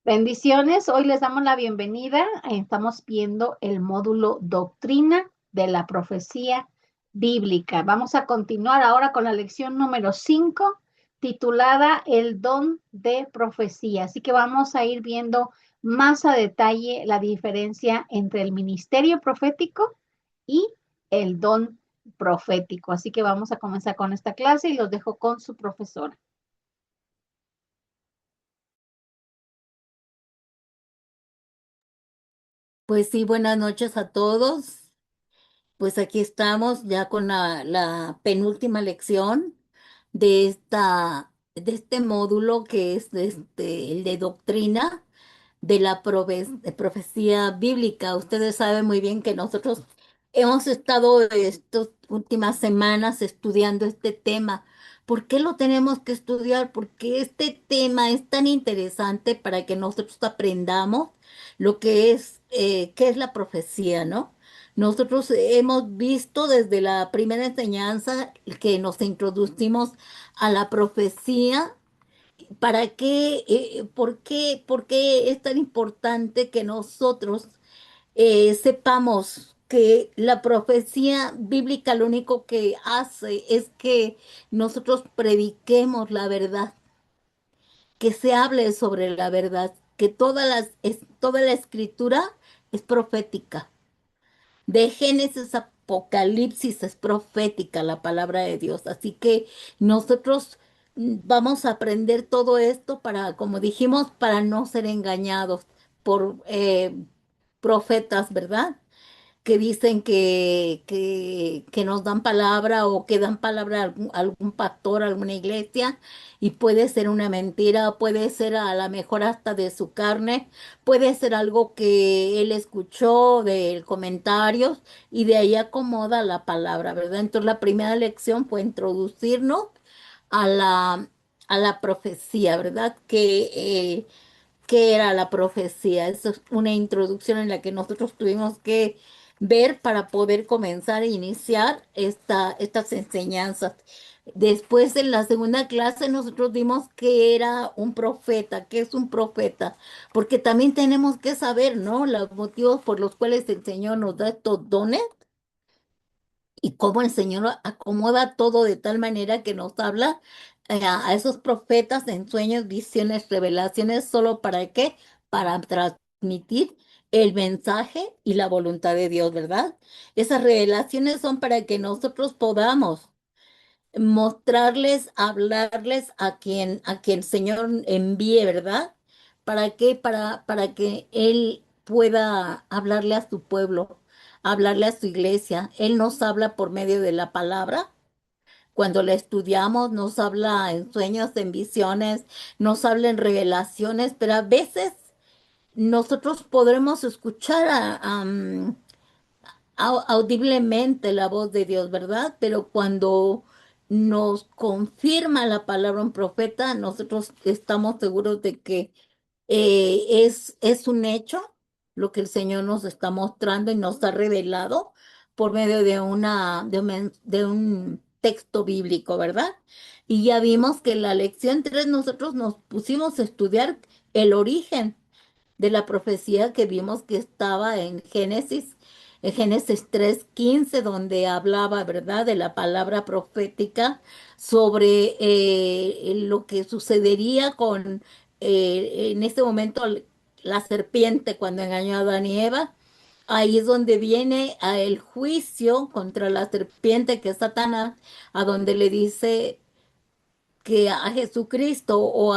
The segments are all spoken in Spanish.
Bendiciones, hoy les damos la bienvenida. Estamos viendo el módulo Doctrina de la Profecía Bíblica. Vamos a continuar ahora con la lección número 5, titulada El don de profecía. Así que vamos a ir viendo más a detalle la diferencia entre el ministerio profético y el don profético. Así que vamos a comenzar con esta clase y los dejo con su profesora. Pues sí, buenas noches a todos. Pues aquí estamos ya con la penúltima lección de este módulo que es el de doctrina de la de profecía bíblica. Ustedes saben muy bien que nosotros hemos estado estas últimas semanas estudiando este tema. ¿Por qué lo tenemos que estudiar? Porque este tema es tan interesante para que nosotros aprendamos lo que es, qué es la profecía, ¿no? Nosotros hemos visto desde la primera enseñanza que nos introducimos a la profecía. ¿Para qué, por qué es tan importante que nosotros sepamos que la profecía bíblica lo único que hace es que nosotros prediquemos la verdad, que se hable sobre la verdad, que toda la escritura es profética? De Génesis a Apocalipsis es profética la palabra de Dios. Así que nosotros vamos a aprender todo esto para, como dijimos, para no ser engañados por profetas, ¿verdad? Que dicen que nos dan palabra o que dan palabra a algún pastor, a alguna iglesia, y puede ser una mentira, puede ser a la mejor hasta de su carne, puede ser algo que él escuchó de comentarios y de ahí acomoda la palabra, ¿verdad? Entonces la primera lección fue introducirnos a a la profecía, ¿verdad? ¿Qué era la profecía? Eso es una introducción en la que nosotros tuvimos que ver para poder comenzar a iniciar estas enseñanzas. Después, en la segunda clase, nosotros vimos que era un profeta, que es un profeta, porque también tenemos que saber, ¿no? Los motivos por los cuales el Señor nos da estos dones y cómo el Señor acomoda todo de tal manera que nos habla a esos profetas en sueños, visiones, revelaciones, ¿solo para qué? Para transmitir el mensaje y la voluntad de Dios, ¿verdad? Esas revelaciones son para que nosotros podamos mostrarles, hablarles a quien el Señor envíe, ¿verdad? ¿Para qué? Para que Él pueda hablarle a su pueblo, hablarle a su iglesia. Él nos habla por medio de la palabra. Cuando la estudiamos, nos habla en sueños, en visiones, nos habla en revelaciones, pero a veces nosotros podremos escuchar audiblemente la voz de Dios, ¿verdad? Pero cuando nos confirma la palabra un profeta, nosotros estamos seguros de que es un hecho lo que el Señor nos está mostrando y nos ha revelado por medio de de un texto bíblico, ¿verdad? Y ya vimos que en la lección 3 nosotros nos pusimos a estudiar el origen de la profecía que vimos que estaba en Génesis 3:15, donde hablaba, ¿verdad?, de la palabra profética sobre lo que sucedería con, en este momento, la serpiente cuando engañó a Adán y Eva. Ahí es donde viene el juicio contra la serpiente, que es Satanás, a donde le dice que a Jesucristo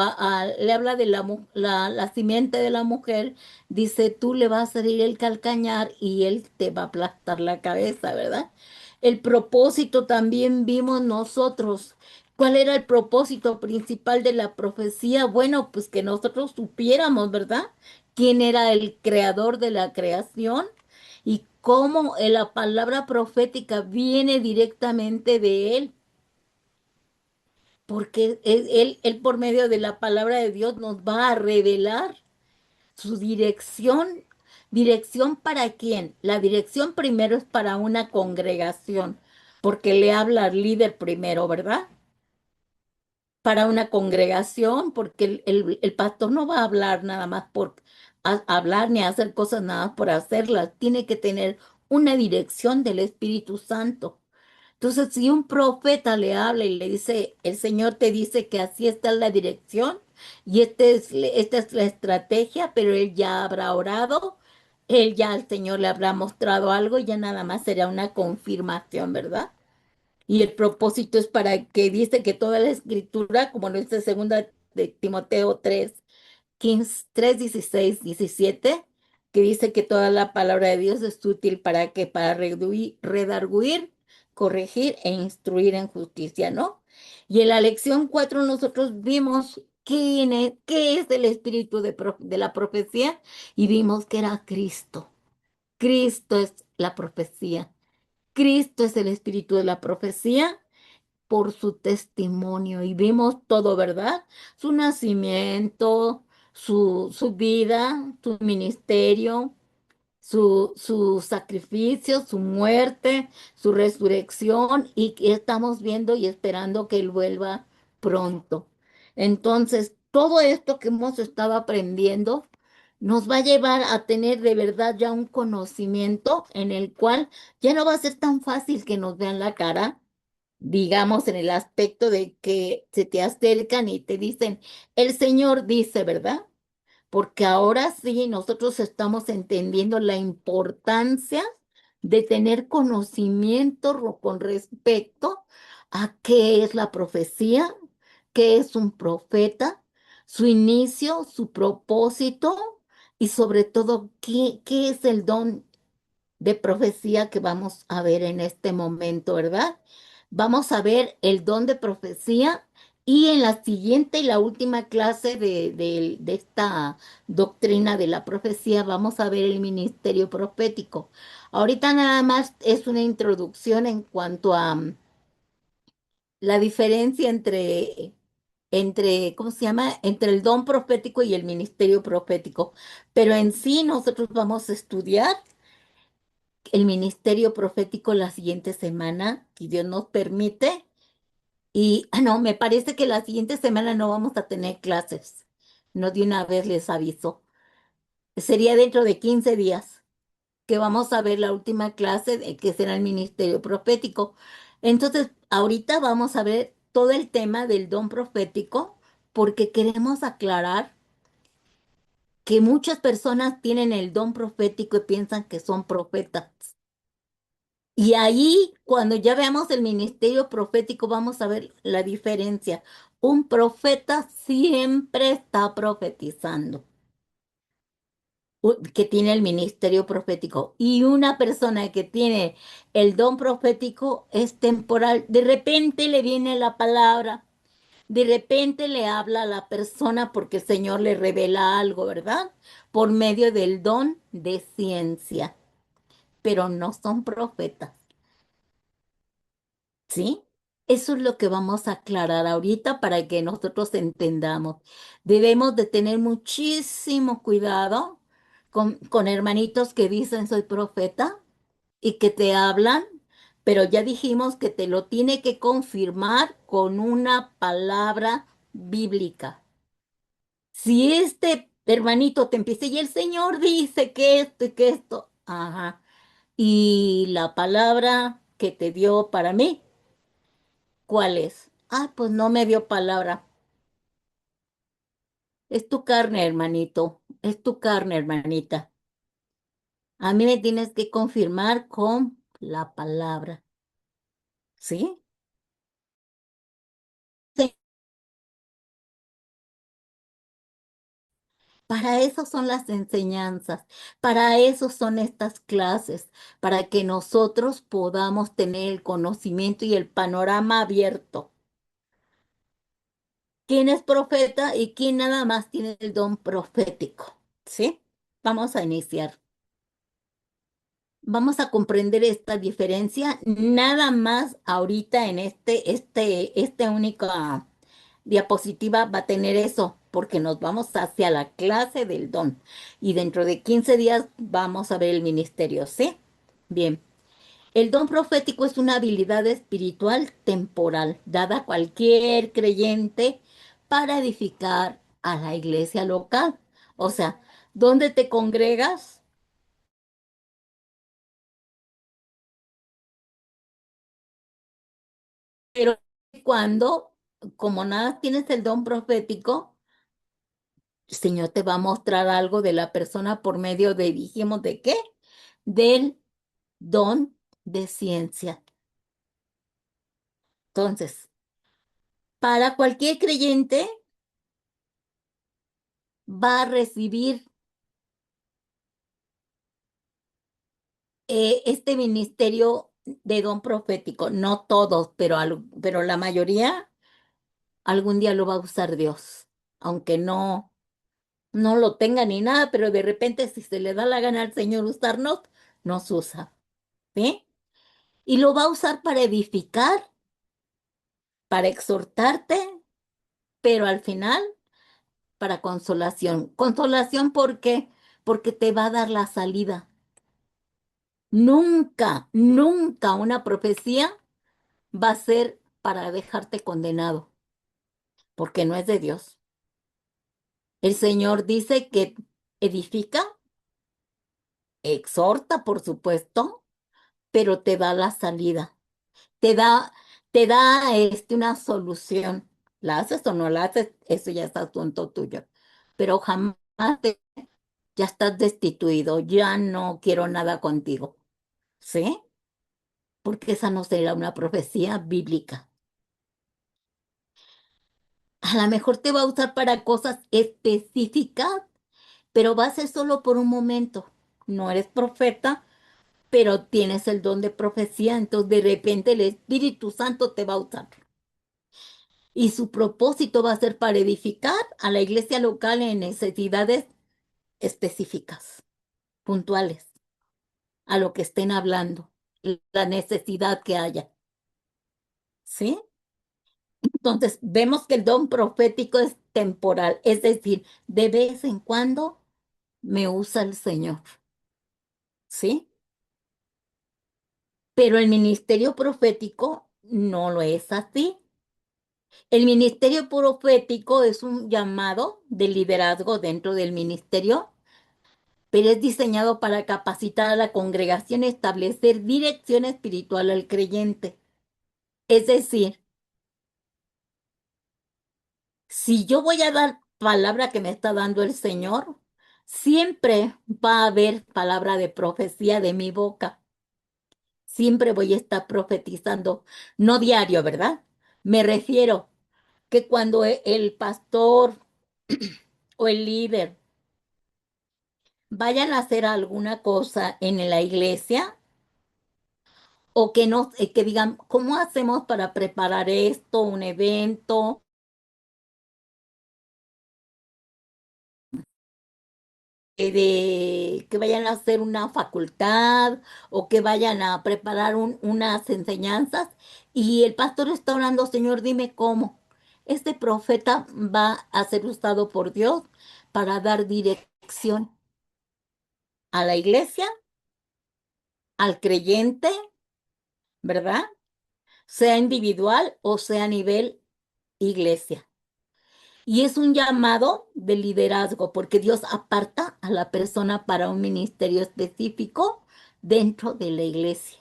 le habla de la simiente de la mujer, dice, tú le vas a herir el calcañar y él te va a aplastar la cabeza, ¿verdad? El propósito también vimos nosotros. ¿Cuál era el propósito principal de la profecía? Bueno, pues que nosotros supiéramos, ¿verdad? ¿Quién era el creador de la creación? Y cómo la palabra profética viene directamente de él, porque él por medio de la palabra de Dios nos va a revelar su dirección. ¿Dirección para quién? La dirección primero es para una congregación, porque le habla al líder primero, ¿verdad? para una congregación, porque el pastor no va a hablar nada más por hablar ni hacer cosas nada más por hacerlas. Tiene que tener una dirección del Espíritu Santo. Entonces, si un profeta le habla y le dice, el Señor te dice que así está la dirección y esta es la estrategia, pero él ya habrá orado, él ya al Señor le habrá mostrado algo y ya nada más será una confirmación, ¿verdad? Y el propósito es para que dice que toda la escritura, como lo dice segunda de Timoteo 3, 16, 17, que dice que toda la palabra de Dios es útil para que para redarguir, corregir e instruir en justicia, ¿no? Y en la lección 4 nosotros vimos qué es el espíritu de la profecía y vimos que era Cristo. Cristo es la profecía. Cristo es el espíritu de la profecía por su testimonio y vimos todo, ¿verdad? Su nacimiento, su vida, su ministerio, su sacrificio, su muerte, su resurrección y que estamos viendo y esperando que Él vuelva pronto. Entonces, todo esto que hemos estado aprendiendo nos va a llevar a tener de verdad ya un conocimiento en el cual ya no va a ser tan fácil que nos vean la cara, digamos, en el aspecto de que se te acercan y te dicen, el Señor dice, ¿verdad? Porque ahora sí nosotros estamos entendiendo la importancia de tener conocimiento con respecto a qué es la profecía, qué es un profeta, su inicio, su propósito y sobre todo qué es el don de profecía que vamos a ver en este momento, ¿verdad? Vamos a ver el don de profecía y en la siguiente y la última clase de esta doctrina de la profecía vamos a ver el ministerio profético. Ahorita nada más es una introducción en cuanto a la diferencia ¿cómo se llama? Entre el don profético y el ministerio profético. Pero en sí nosotros vamos a estudiar el ministerio profético la siguiente semana, si Dios nos permite. Y, no, me parece que la siguiente semana no vamos a tener clases. No, de una vez les aviso. Sería dentro de 15 días que vamos a ver la última clase de que será el ministerio profético. Entonces, ahorita vamos a ver todo el tema del don profético porque queremos aclarar que muchas personas tienen el don profético y piensan que son profetas. Y ahí, cuando ya veamos el ministerio profético, vamos a ver la diferencia. Un profeta siempre está profetizando, que tiene el ministerio profético. Y una persona que tiene el don profético es temporal. De repente le viene la palabra, de repente le habla a la persona porque el Señor le revela algo, ¿verdad? Por medio del don de ciencia, pero no son profetas. ¿Sí? Eso es lo que vamos a aclarar ahorita para que nosotros entendamos. Debemos de tener muchísimo cuidado con hermanitos que dicen soy profeta y que te hablan, pero ya dijimos que te lo tiene que confirmar con una palabra bíblica. Si este hermanito te empieza y el Señor dice que esto y que esto, ajá, y la palabra que te dio para mí. ¿Cuál es? Ah, pues no me dio palabra. Es tu carne, hermanito. Es tu carne, hermanita. A mí me tienes que confirmar con la palabra. ¿Sí? Sí. Para eso son las enseñanzas, para eso son estas clases, para que nosotros podamos tener el conocimiento y el panorama abierto. ¿Quién es profeta y quién nada más tiene el don profético? ¿Sí? Vamos a iniciar. Vamos a comprender esta diferencia nada más ahorita en esta única diapositiva va a tener eso, porque nos vamos hacia la clase del don y dentro de 15 días vamos a ver el ministerio, ¿sí? Bien, El don profético es una habilidad espiritual temporal dada a cualquier creyente para edificar a la iglesia local. O sea, ¿dónde te congregas? Pero cuando, como nada tienes el don profético, el Señor te va a mostrar algo de la persona por medio de, dijimos, ¿de qué? Del don de ciencia. Entonces, para cualquier creyente va a recibir este ministerio de don profético. No todos, pero, pero la mayoría algún día lo va a usar Dios, aunque no lo tenga ni nada, pero de repente si se le da la gana al Señor usarnos, nos usa, ¿sí? Y lo va a usar para edificar, para exhortarte, pero al final para consolación. Consolación, ¿por qué? Porque te va a dar la salida. Nunca, nunca una profecía va a ser para dejarte condenado, porque no es de Dios. El Señor dice que edifica, exhorta, por supuesto, pero te da la salida, te da, te da una solución. ¿La haces o no la haces? Eso ya es asunto tuyo. Pero jamás ya estás destituido, ya no quiero nada contigo, ¿sí? Porque esa no será una profecía bíblica. A lo mejor te va a usar para cosas específicas, pero va a ser solo por un momento. No eres profeta, pero tienes el don de profecía, entonces de repente el Espíritu Santo te va a usar. Y su propósito va a ser para edificar a la iglesia local en necesidades específicas, puntuales, a lo que estén hablando, la necesidad que haya. ¿Sí? Entonces, vemos que el don profético es temporal, es decir, de vez en cuando me usa el Señor. ¿Sí? Pero el ministerio profético no lo es así. El ministerio profético es un llamado de liderazgo dentro del ministerio, pero es diseñado para capacitar a la congregación y establecer dirección espiritual al creyente. Es decir, si yo voy a dar palabra que me está dando el Señor, siempre va a haber palabra de profecía de mi boca. Siempre voy a estar profetizando, no diario, ¿verdad? Me refiero que cuando el pastor o el líder vayan a hacer alguna cosa en la iglesia o que nos que digan, ¿cómo hacemos para preparar esto, un evento? De que vayan a hacer una facultad o que vayan a preparar unas enseñanzas y el pastor está orando, Señor, dime cómo. Este profeta va a ser usado por Dios para dar dirección a la iglesia, al creyente, ¿verdad? Sea individual o sea a nivel iglesia. Y es un llamado de liderazgo, porque Dios aparta a la persona para un ministerio específico dentro de la iglesia.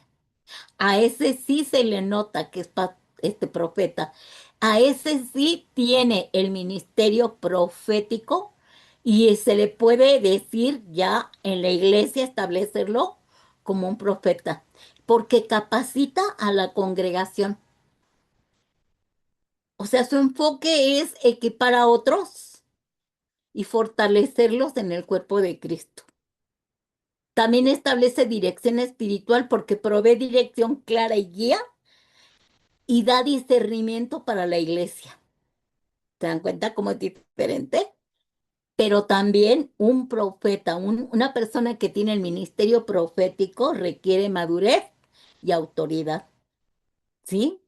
A ese sí se le nota que es este profeta. A ese sí tiene el ministerio profético y se le puede decir ya en la iglesia, establecerlo como un profeta, porque capacita a la congregación. O sea, su enfoque es equipar a otros y fortalecerlos en el cuerpo de Cristo. También establece dirección espiritual porque provee dirección clara y guía y da discernimiento para la iglesia. ¿Se dan cuenta cómo es diferente? Pero también un profeta, una persona que tiene el ministerio profético requiere madurez y autoridad, ¿sí?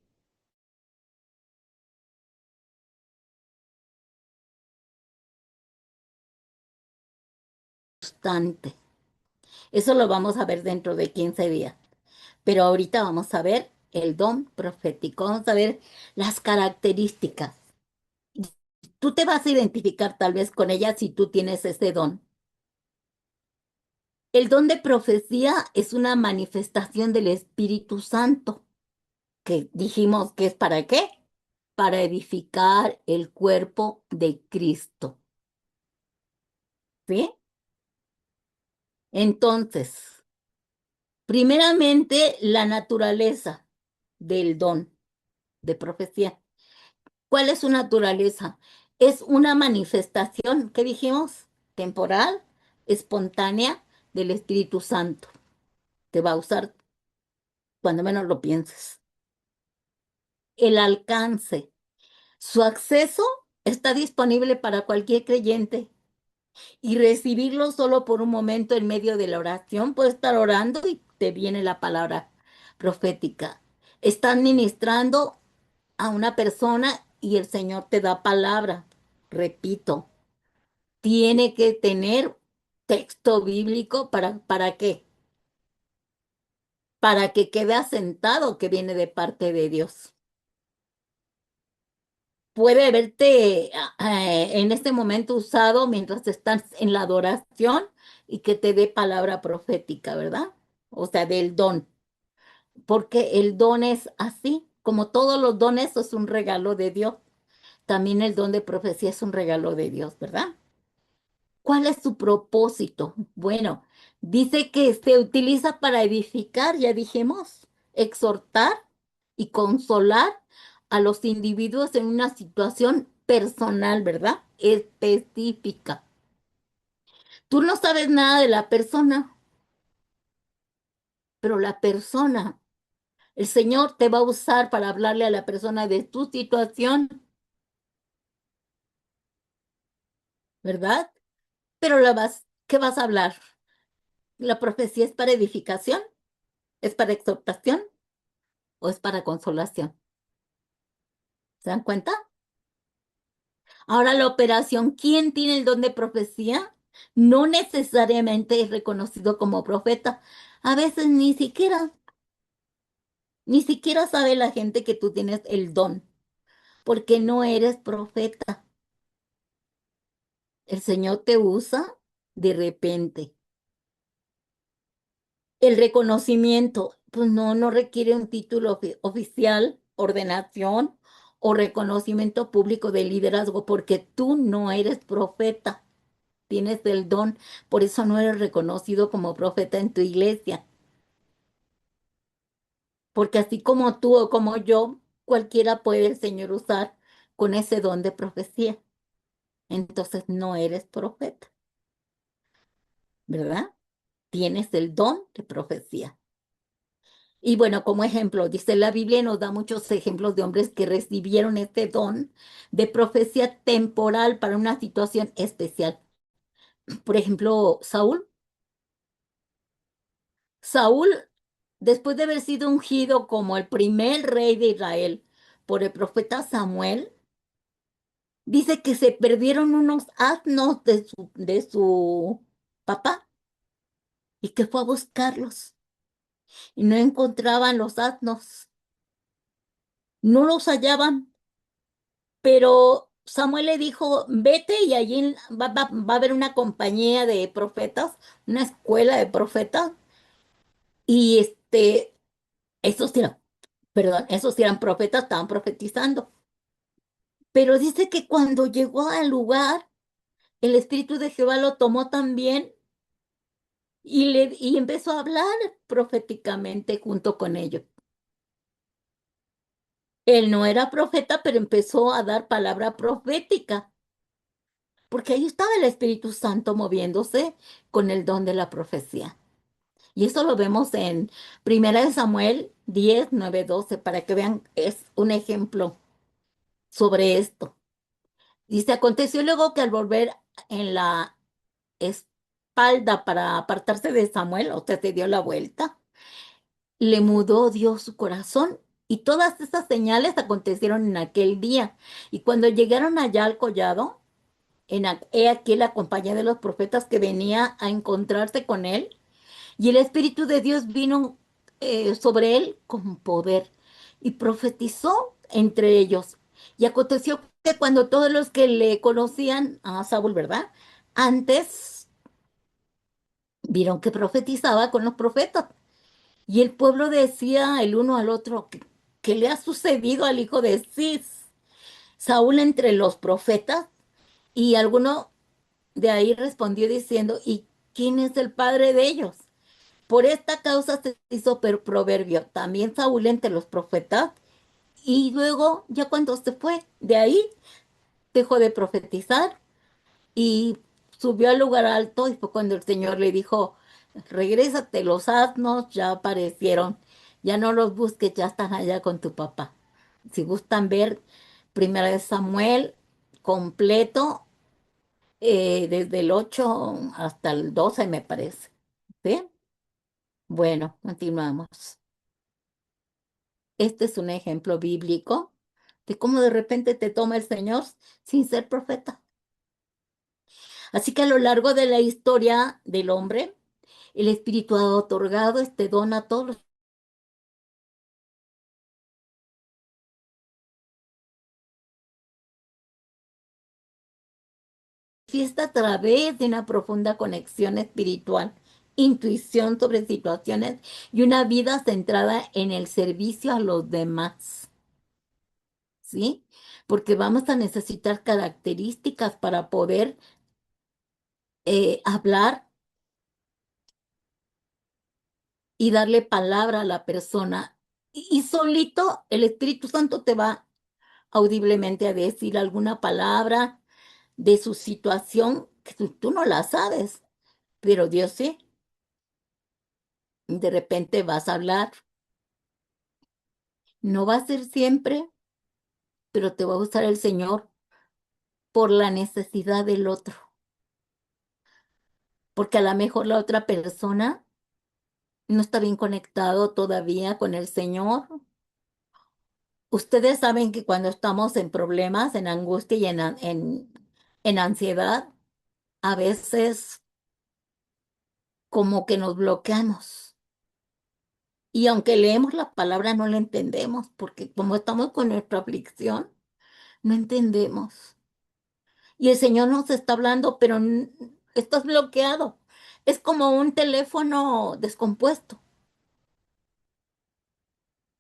Constante. Eso lo vamos a ver dentro de 15 días. Pero ahorita vamos a ver el don profético, vamos a ver las características. Tú te vas a identificar tal vez con ella si tú tienes ese don. El don de profecía es una manifestación del Espíritu Santo, que dijimos que es para qué, para edificar el cuerpo de Cristo. ¿Sí? Entonces, primeramente, la naturaleza del don de profecía. ¿Cuál es su naturaleza? Es una manifestación, ¿qué dijimos? Temporal, espontánea del Espíritu Santo. Te va a usar cuando menos lo pienses. El alcance. Su acceso está disponible para cualquier creyente y recibirlo solo por un momento en medio de la oración. Puedes estar orando y te viene la palabra profética. Estás ministrando a una persona y el Señor te da palabra. Repito, tiene que tener texto bíblico ¿para qué? Para que quede asentado que viene de parte de Dios. Puede verte en este momento usado mientras estás en la adoración y que te dé palabra profética, ¿verdad? O sea, del don, porque el don es así, como todos los dones es un regalo de Dios, también el don de profecía es un regalo de Dios, ¿verdad? ¿Cuál es su propósito? Bueno, dice que se utiliza para edificar, ya dijimos, exhortar y consolar a los individuos en una situación personal, ¿verdad? Específica. Tú no sabes nada de la persona, pero la persona, el Señor te va a usar para hablarle a la persona de tu situación, ¿verdad? Pero ¿qué vas a hablar? ¿La profecía es para edificación? ¿Es para exhortación? ¿O es para consolación? ¿Se dan cuenta? Ahora la operación, ¿quién tiene el don de profecía? No necesariamente es reconocido como profeta. A veces ni siquiera sabe la gente que tú tienes el don, porque no eres profeta. El Señor te usa de repente. El reconocimiento, pues no requiere un título oficial, ordenación o reconocimiento público de liderazgo, porque tú no eres profeta. Tienes el don, por eso no eres reconocido como profeta en tu iglesia, porque así como tú o como yo, cualquiera puede el Señor usar con ese don de profecía. Entonces no eres profeta, ¿verdad? Tienes el don de profecía. Y bueno, como ejemplo, dice la Biblia, y nos da muchos ejemplos de hombres que recibieron este don de profecía temporal para una situación especial. Por ejemplo, Saúl. Saúl, después de haber sido ungido como el primer rey de Israel por el profeta Samuel, dice que se perdieron unos asnos de su papá y que fue a buscarlos y no encontraban los asnos, no los hallaban, pero Samuel le dijo, vete y allí va a haber una compañía de profetas, una escuela de profetas y esos sí eran profetas, estaban profetizando. Pero dice que cuando llegó al lugar, el Espíritu de Jehová lo tomó también y empezó a hablar proféticamente junto con ellos. Él no era profeta, pero empezó a dar palabra profética, porque ahí estaba el Espíritu Santo moviéndose con el don de la profecía. Y eso lo vemos en 1 Samuel 10, 9, 12, para que vean, es un ejemplo sobre esto. Dice, aconteció luego que al volver en la espalda para apartarse de Samuel, o sea, se dio la vuelta, le mudó Dios su corazón y todas esas señales acontecieron en aquel día. Y cuando llegaron allá al collado, he aquí la compañía de los profetas que venía a encontrarse con él, y el Espíritu de Dios vino sobre él con poder y profetizó entre ellos. Y aconteció que cuando todos los que le conocían a Saúl, ¿verdad? Antes vieron que profetizaba con los profetas. Y el pueblo decía el uno al otro, ¿qué le ha sucedido al hijo de Cis? Saúl entre los profetas, y alguno de ahí respondió diciendo, ¿y quién es el padre de ellos? Por esta causa se hizo proverbio también Saúl entre los profetas, y luego, ya cuando se fue de ahí, dejó de profetizar y subió al lugar alto, y fue cuando el Señor le dijo, regrésate, los asnos ya aparecieron, ya no los busques, ya están allá con tu papá. Si gustan ver Primera de Samuel completo, desde el 8 hasta el 12 me parece. ¿Sí? Bueno, continuamos. Este es un ejemplo bíblico de cómo de repente te toma el Señor sin ser profeta. Así que a lo largo de la historia del hombre, el Espíritu ha otorgado este don a todos los fiesta a través de una profunda conexión espiritual, intuición sobre situaciones y una vida centrada en el servicio a los demás, ¿sí? Porque vamos a necesitar características para poder hablar y darle palabra a la persona. Y solito el Espíritu Santo te va audiblemente a decir alguna palabra de su situación que tú no la sabes, pero Dios sí. De repente vas a hablar. No va a ser siempre, pero te va a usar el Señor por la necesidad del otro, porque a lo mejor la otra persona no está bien conectado todavía con el Señor. Ustedes saben que cuando estamos en problemas, en angustia y en ansiedad, a veces como que nos bloqueamos. Y aunque leemos la palabra, no la entendemos, porque como estamos con nuestra aflicción, no entendemos. Y el Señor nos está hablando, pero estás bloqueado. Es como un teléfono descompuesto.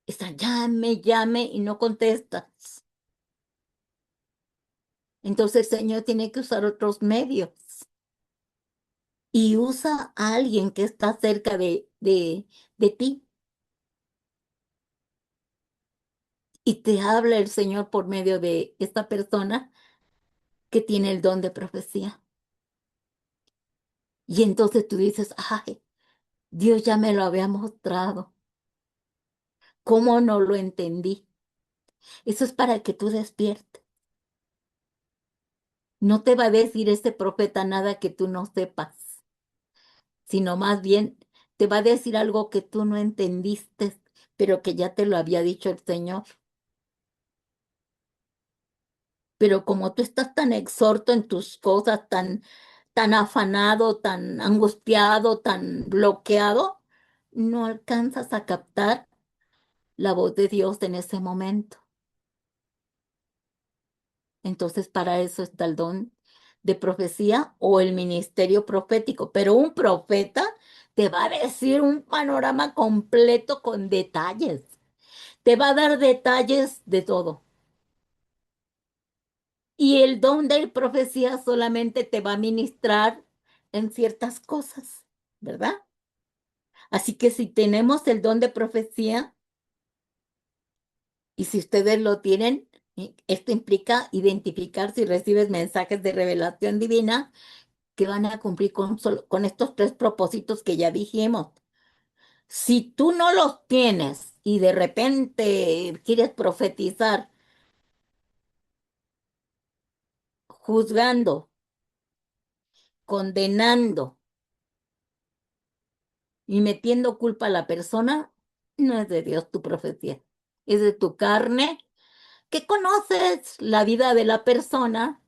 Está llame, llame y no contestas. Entonces el Señor tiene que usar otros medios y usa a alguien que está cerca de ti, y te habla el Señor por medio de esta persona que tiene el don de profecía. Y entonces tú dices, ay, Dios ya me lo había mostrado. ¿Cómo no lo entendí? Eso es para que tú despiertes. No te va a decir este profeta nada que tú no sepas, sino más bien te va a decir algo que tú no entendiste, pero que ya te lo había dicho el Señor. Pero como tú estás tan exhorto en tus cosas, tan afanado, tan angustiado, tan bloqueado, no alcanzas a captar la voz de Dios en ese momento. Entonces, para eso está el don de profecía o el ministerio profético. Pero un profeta te va a decir un panorama completo con detalles. Te va a dar detalles de todo. Y el don de profecía solamente te va a ministrar en ciertas cosas, ¿verdad? Así que si tenemos el don de profecía, y si ustedes lo tienen, esto implica identificar si recibes mensajes de revelación divina que van a cumplir con estos tres propósitos que ya dijimos. Si tú no los tienes y de repente quieres profetizar juzgando, condenando y metiendo culpa a la persona, no es de Dios tu profecía, es de tu carne, que conoces la vida de la persona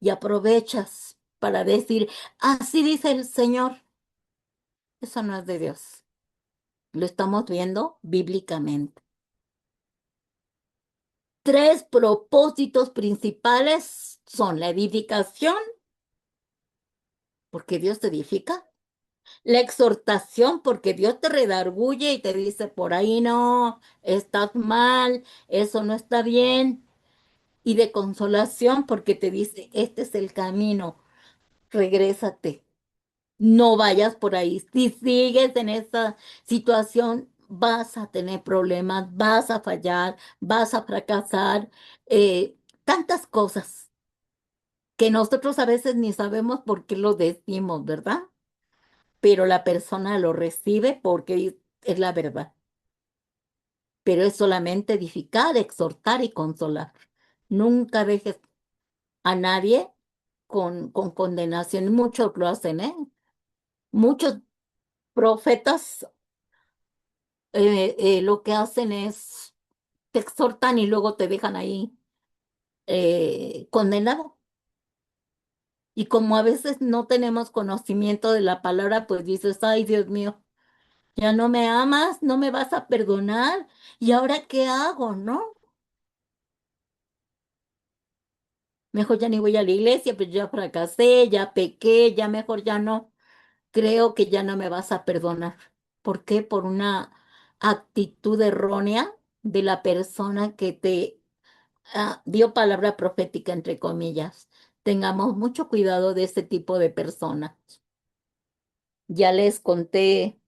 y aprovechas para decir, así dice el Señor. Eso no es de Dios. Lo estamos viendo bíblicamente. Tres propósitos principales son la edificación, porque Dios te edifica, la exhortación, porque Dios te redarguye y te dice, por ahí no, estás mal, eso no está bien, y de consolación, porque te dice, este es el camino, regrésate, no vayas por ahí. Si sigues en esa situación, vas a tener problemas, vas a fallar, vas a fracasar, tantas cosas que nosotros a veces ni sabemos por qué lo decimos, ¿verdad? Pero la persona lo recibe porque es la verdad. Pero es solamente edificar, exhortar y consolar. Nunca dejes a nadie con condenación. Muchos lo hacen, ¿eh? Muchos profetas lo que hacen es te exhortan y luego te dejan ahí condenado. Y como a veces no tenemos conocimiento de la palabra, pues dices, ay, Dios mío, ya no me amas, no me vas a perdonar. ¿Y ahora qué hago, no? Mejor ya ni voy a la iglesia, pues ya fracasé, ya pequé, ya mejor ya no. Creo que ya no me vas a perdonar. ¿Por qué? Por una actitud errónea de la persona que te dio palabra profética, entre comillas. Tengamos mucho cuidado de este tipo de personas. Ya les conté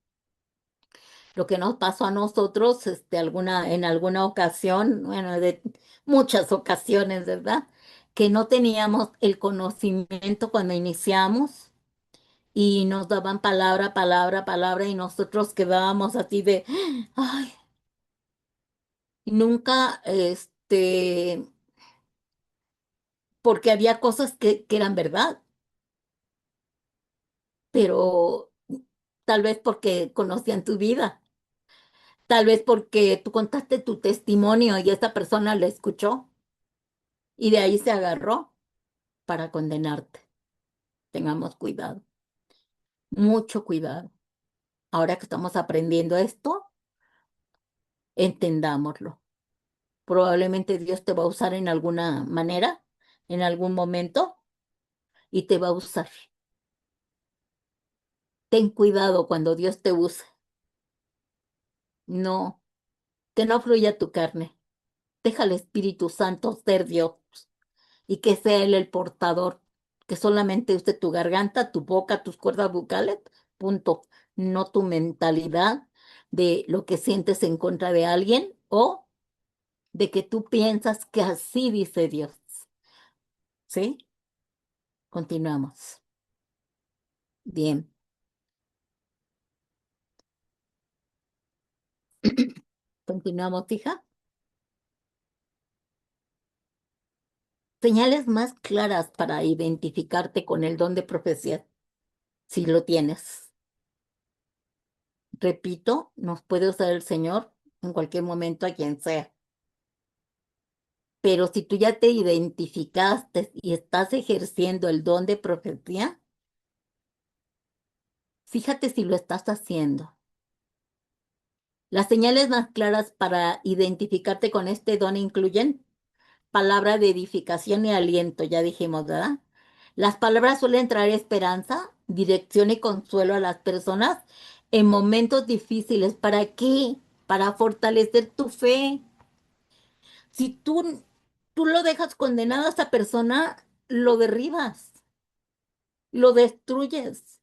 lo que nos pasó a nosotros, en alguna ocasión, bueno, de muchas ocasiones, ¿verdad? Que no teníamos el conocimiento cuando iniciamos y nos daban palabra, palabra, palabra y nosotros quedábamos así de, ay, y nunca, porque había cosas que eran verdad, pero tal vez porque conocían tu vida, tal vez porque tú contaste tu testimonio y esta persona lo escuchó y de ahí se agarró para condenarte. Tengamos cuidado, mucho cuidado. Ahora que estamos aprendiendo esto, entendámoslo. Probablemente Dios te va a usar en alguna manera, en algún momento, y te va a usar. Ten cuidado cuando Dios te use. No, que no fluya tu carne. Deja al Espíritu Santo ser Dios y que sea Él el portador, que solamente use tu garganta, tu boca, tus cuerdas vocales, punto. No tu mentalidad de lo que sientes en contra de alguien o de que tú piensas que así dice Dios. ¿Sí? Continuamos. Bien. Continuamos, hija. Señales más claras para identificarte con el don de profecía, si lo tienes. Repito, nos puede usar el Señor en cualquier momento a quien sea. Pero si tú ya te identificaste y estás ejerciendo el don de profecía, fíjate si lo estás haciendo. Las señales más claras para identificarte con este don incluyen palabra de edificación y aliento, ya dijimos, ¿verdad? Las palabras suelen traer esperanza, dirección y consuelo a las personas en momentos difíciles. ¿Para qué? Para fortalecer tu fe. Si tú lo dejas condenado a esa persona, lo derribas, lo destruyes,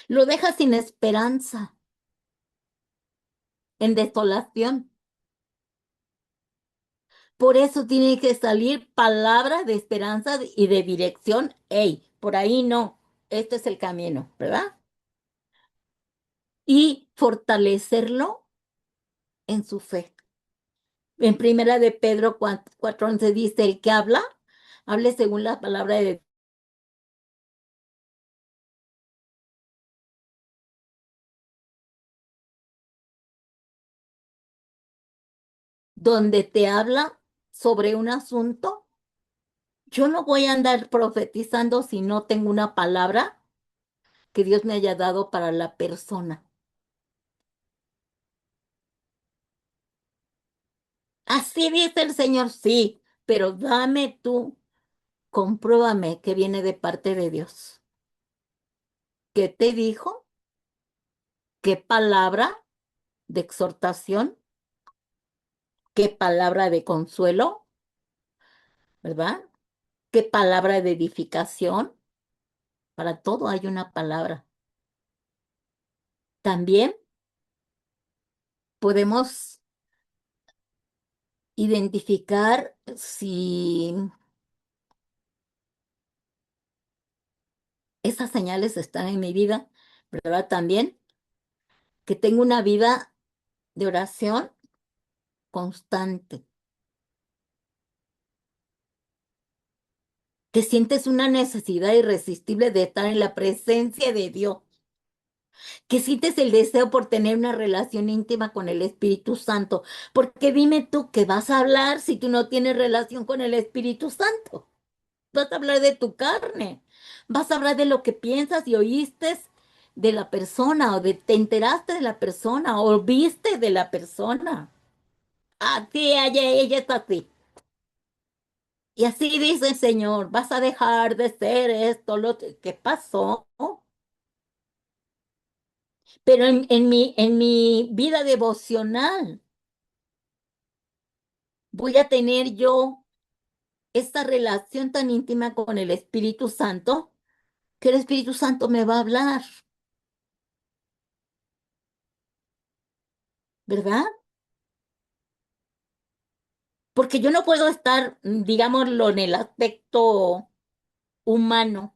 lo dejas sin esperanza, en desolación. Por eso tiene que salir palabra de esperanza y de dirección. Hey, por ahí no, este es el camino, ¿verdad? Y fortalecerlo en su fe. En primera de Pedro 4:11 dice, el que habla, hable según la palabra de donde te habla sobre un asunto. Yo no voy a andar profetizando si no tengo una palabra que Dios me haya dado para la persona. Así dice el Señor, sí, pero dame tú, compruébame que viene de parte de Dios. ¿Qué te dijo? ¿Qué palabra de exhortación? ¿Qué palabra de consuelo? ¿Verdad? ¿Qué palabra de edificación? Para todo hay una palabra. También podemos identificar si esas señales están en mi vida, ¿verdad? También que tengo una vida de oración constante, que sientes una necesidad irresistible de estar en la presencia de Dios, que sientes el deseo por tener una relación íntima con el Espíritu Santo, porque dime tú, ¿qué vas a hablar si tú no tienes relación con el Espíritu Santo? Vas a hablar de tu carne, vas a hablar de lo que piensas y oíste de la persona, o de te enteraste de la persona, o viste de la persona. Así, ella es así. Y así dice el Señor, vas a dejar de ser esto, ¿qué pasó? Pero en mi vida devocional voy a tener yo esta relación tan íntima con el Espíritu Santo, que el Espíritu Santo me va a hablar, ¿verdad? Porque yo no puedo estar, digámoslo, en el aspecto humano.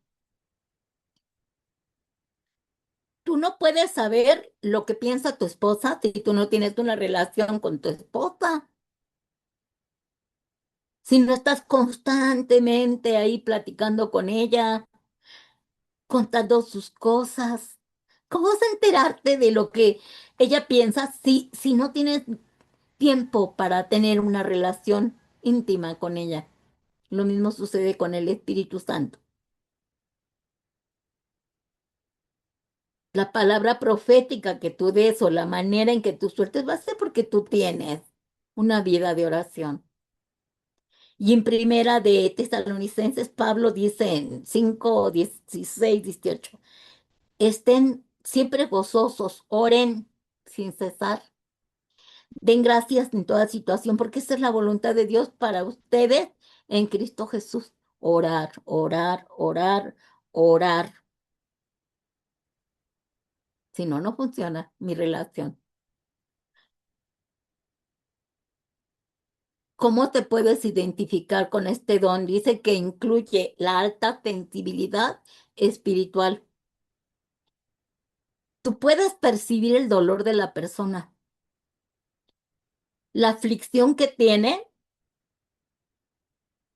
Tú no puedes saber lo que piensa tu esposa si tú no tienes una relación con tu esposa, si no estás constantemente ahí platicando con ella, contando sus cosas. ¿Cómo vas a enterarte de lo que ella piensa si no tienes tiempo para tener una relación íntima con ella? Lo mismo sucede con el Espíritu Santo. La palabra profética que tú des o la manera en que tú sueltes va a ser porque tú tienes una vida de oración. Y en primera de Tesalonicenses, Pablo dice en 5, 16, 18, estén siempre gozosos, oren sin cesar, den gracias en toda situación, porque esa es la voluntad de Dios para ustedes en Cristo Jesús. Orar, orar, orar, orar. Si no, no funciona mi relación. ¿Cómo te puedes identificar con este don? Dice que incluye la alta sensibilidad espiritual. Tú puedes percibir el dolor de la persona, la aflicción que tiene,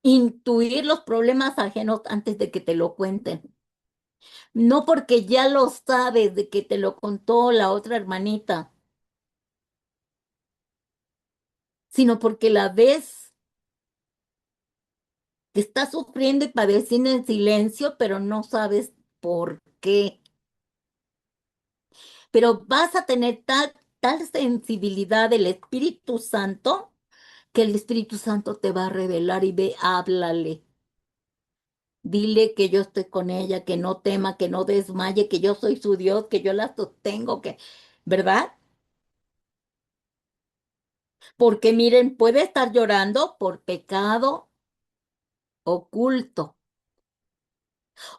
intuir los problemas ajenos antes de que te lo cuenten. No porque ya lo sabes de que te lo contó la otra hermanita, sino porque la ves que está sufriendo y padeciendo en silencio, pero no sabes por qué. Pero vas a tener tal sensibilidad del Espíritu Santo que el Espíritu Santo te va a revelar y ve, háblale. Dile que yo estoy con ella, que no tema, que no desmaye, que yo soy su Dios, que yo la sostengo, ¿verdad? Porque miren, puede estar llorando por pecado oculto,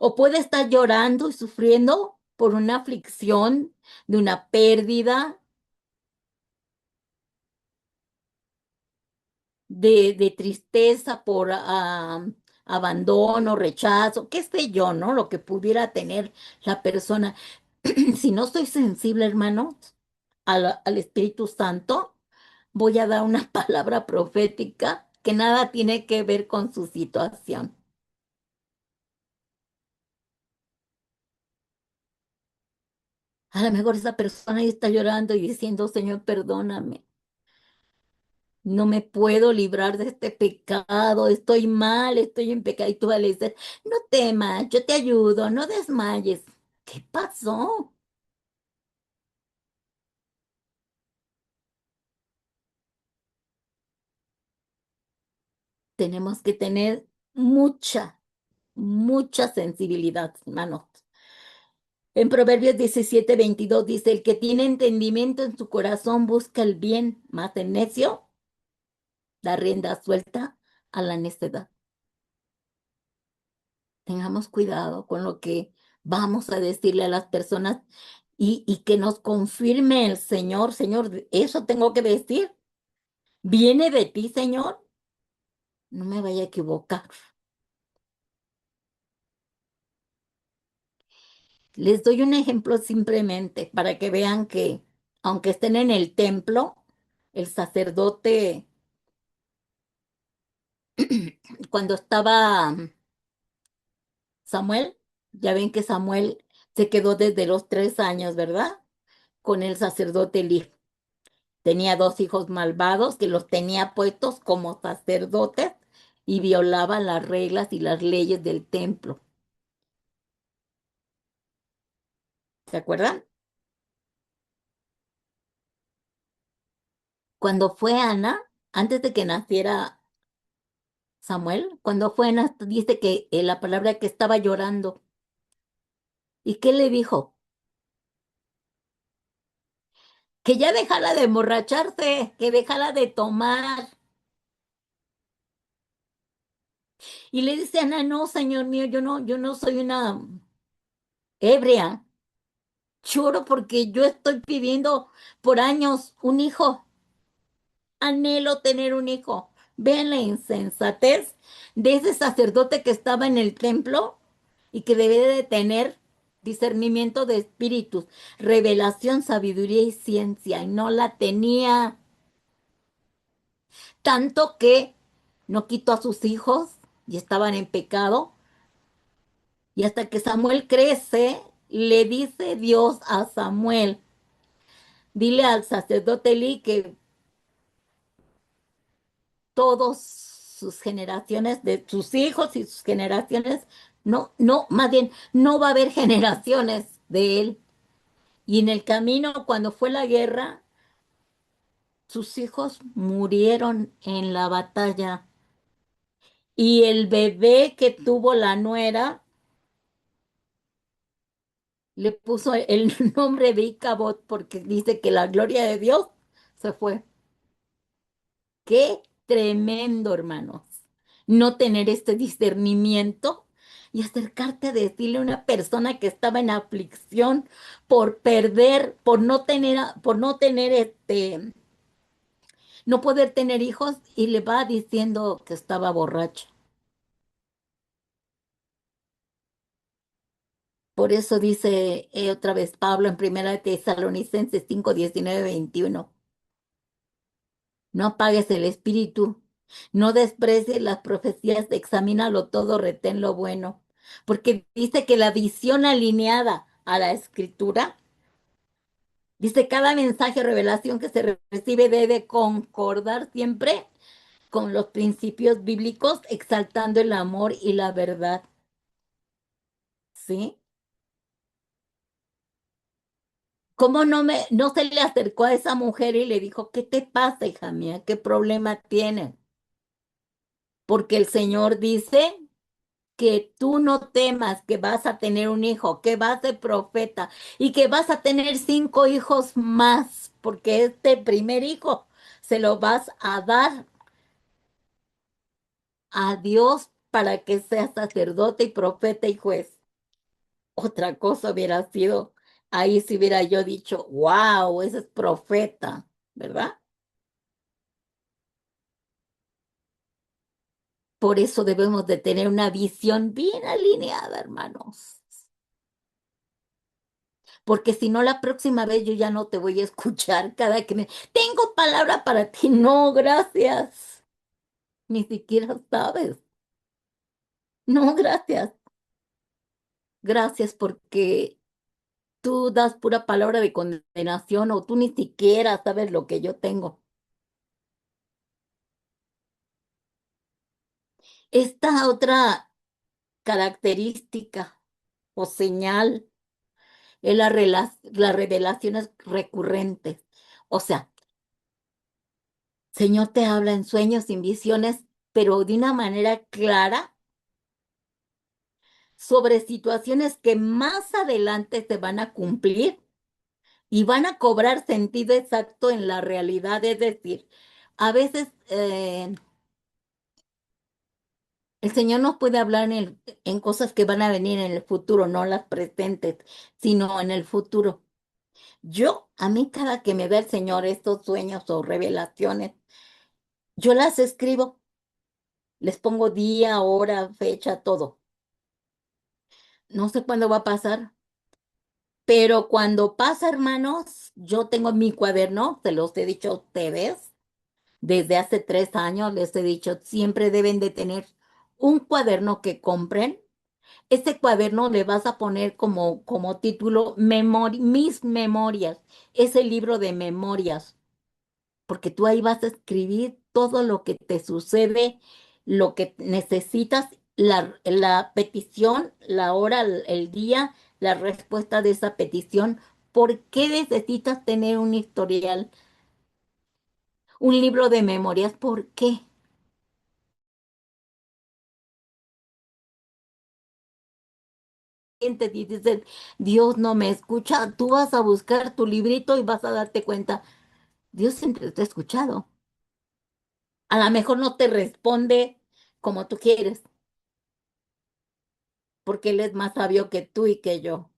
o puede estar llorando y sufriendo por una aflicción de una pérdida, de tristeza por abandono, rechazo, qué sé yo, ¿no? Lo que pudiera tener la persona. Si no soy sensible, hermano, al Espíritu Santo, voy a dar una palabra profética que nada tiene que ver con su situación. A lo mejor esa persona ahí está llorando y diciendo, Señor, perdóname. No me puedo librar de este pecado, estoy mal, estoy en pecado. Y tú vas a decir, no temas, yo te ayudo, no desmayes. ¿Qué pasó? Tenemos que tener mucha, mucha sensibilidad, hermanos. En Proverbios 17:22 dice, el que tiene entendimiento en su corazón busca el bien, mas el necio da rienda suelta a la necedad. Tengamos cuidado con lo que vamos a decirle a las personas y que nos confirme el Señor, Señor, eso tengo que decir. ¿Viene de ti, Señor? No me vaya a equivocar. Les doy un ejemplo simplemente para que vean que aunque estén en el templo, el sacerdote, cuando estaba Samuel, ya ven que Samuel se quedó desde los 3 años, ¿verdad? Con el sacerdote Eli. Tenía dos hijos malvados que los tenía puestos como sacerdotes y violaban las reglas y las leyes del templo. ¿Se acuerdan? Cuando fue Ana, antes de que naciera Samuel, cuando fue Ana, dice que la palabra que estaba llorando. ¿Y qué le dijo? Que ya dejara de emborracharse, que dejara de tomar. Y le dice Ana, no, señor mío, yo no soy una ebria. Lloro porque yo estoy pidiendo por años un hijo. Anhelo tener un hijo. Vean la insensatez de ese sacerdote que estaba en el templo y que debe de tener discernimiento de espíritus, revelación, sabiduría y ciencia. Y no la tenía. Tanto que no quitó a sus hijos y estaban en pecado. Y hasta que Samuel crece, le dice Dios a Samuel, dile al sacerdote Eli que todos sus generaciones, de sus hijos y sus generaciones, no, no, más bien, no va a haber generaciones de él. Y en el camino, cuando fue la guerra, sus hijos murieron en la batalla. Y el bebé que tuvo la nuera le puso el nombre de Icabod porque dice que la gloria de Dios se fue. Qué tremendo, hermanos, no tener este discernimiento y acercarte a decirle a una persona que estaba en aflicción por perder, por no tener no poder tener hijos y le va diciendo que estaba borracho. Por eso dice otra vez Pablo en Primera de Tesalonicenses 5:19-21. No apagues el espíritu, no desprecies las profecías, examínalo todo, retén lo bueno, porque dice que la visión alineada a la escritura, dice cada mensaje o revelación que se recibe debe concordar siempre con los principios bíblicos, exaltando el amor y la verdad. ¿Sí? ¿Cómo no se le acercó a esa mujer y le dijo, ¿qué te pasa, hija mía? ¿Qué problema tienes? Porque el Señor dice que tú no temas que vas a tener un hijo, que vas de profeta y que vas a tener 5 hijos más, porque este primer hijo se lo vas a dar a Dios para que sea sacerdote y profeta y juez. Otra cosa hubiera sido, ahí si hubiera yo dicho, wow, ese es profeta, ¿verdad? Por eso debemos de tener una visión bien alineada, hermanos. Porque si no, la próxima vez yo ya no te voy a escuchar cada que tengo palabra para ti. No, gracias. Ni siquiera sabes. No, gracias. Gracias porque tú das pura palabra de condenación o tú ni siquiera sabes lo que yo tengo. Esta otra característica o señal es las revelaciones recurrentes. O sea, Señor te habla en sueños, en visiones, pero de una manera clara sobre situaciones que más adelante se van a cumplir y van a cobrar sentido exacto en la realidad. Es decir, a veces el Señor nos puede hablar en cosas que van a venir en el futuro, no las presentes, sino en el futuro. A mí cada que me da el Señor estos sueños o revelaciones, yo las escribo, les pongo día, hora, fecha, todo. No sé cuándo va a pasar, pero cuando pasa, hermanos, yo tengo mi cuaderno, se los he dicho a ustedes, desde hace 3 años les he dicho, siempre deben de tener un cuaderno que compren. Este cuaderno le vas a poner como título Mis Memorias. Es el libro de memorias, porque tú ahí vas a escribir todo lo que te sucede, lo que necesitas, la petición, la hora, el día, la respuesta de esa petición. ¿Por qué necesitas tener un historial, un libro de memorias? ¿Por qué? Te dices, Dios no me escucha, tú vas a buscar tu librito y vas a darte cuenta, Dios siempre te ha escuchado. A lo mejor no te responde como tú quieres, porque Él es más sabio que tú y que yo.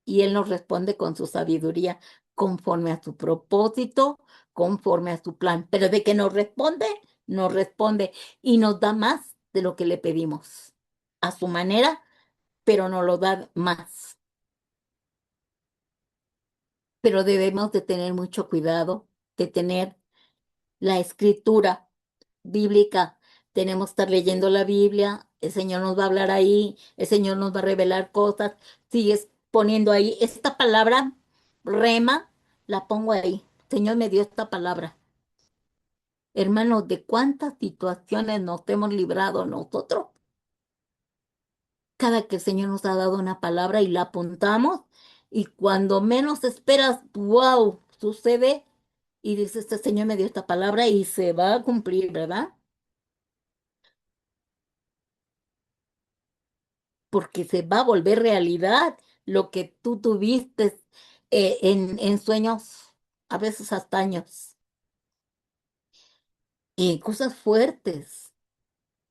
Y Él nos responde con su sabiduría, conforme a su propósito, conforme a su plan. Pero de que nos responde y nos da más de lo que le pedimos, a su manera, pero nos lo da más. Pero debemos de tener mucho cuidado, de tener la escritura bíblica. Tenemos que estar leyendo la Biblia, el Señor nos va a hablar ahí, el Señor nos va a revelar cosas. Sigues poniendo ahí esta palabra, rema, la pongo ahí. Señor me dio esta palabra. Hermanos, ¿de cuántas situaciones nos hemos librado nosotros? Cada que el Señor nos ha dado una palabra y la apuntamos, y cuando menos esperas, wow, sucede y dices, este Señor me dio esta palabra y se va a cumplir, ¿verdad? Porque se va a volver realidad lo que tú tuviste en sueños, a veces hasta años, y cosas fuertes,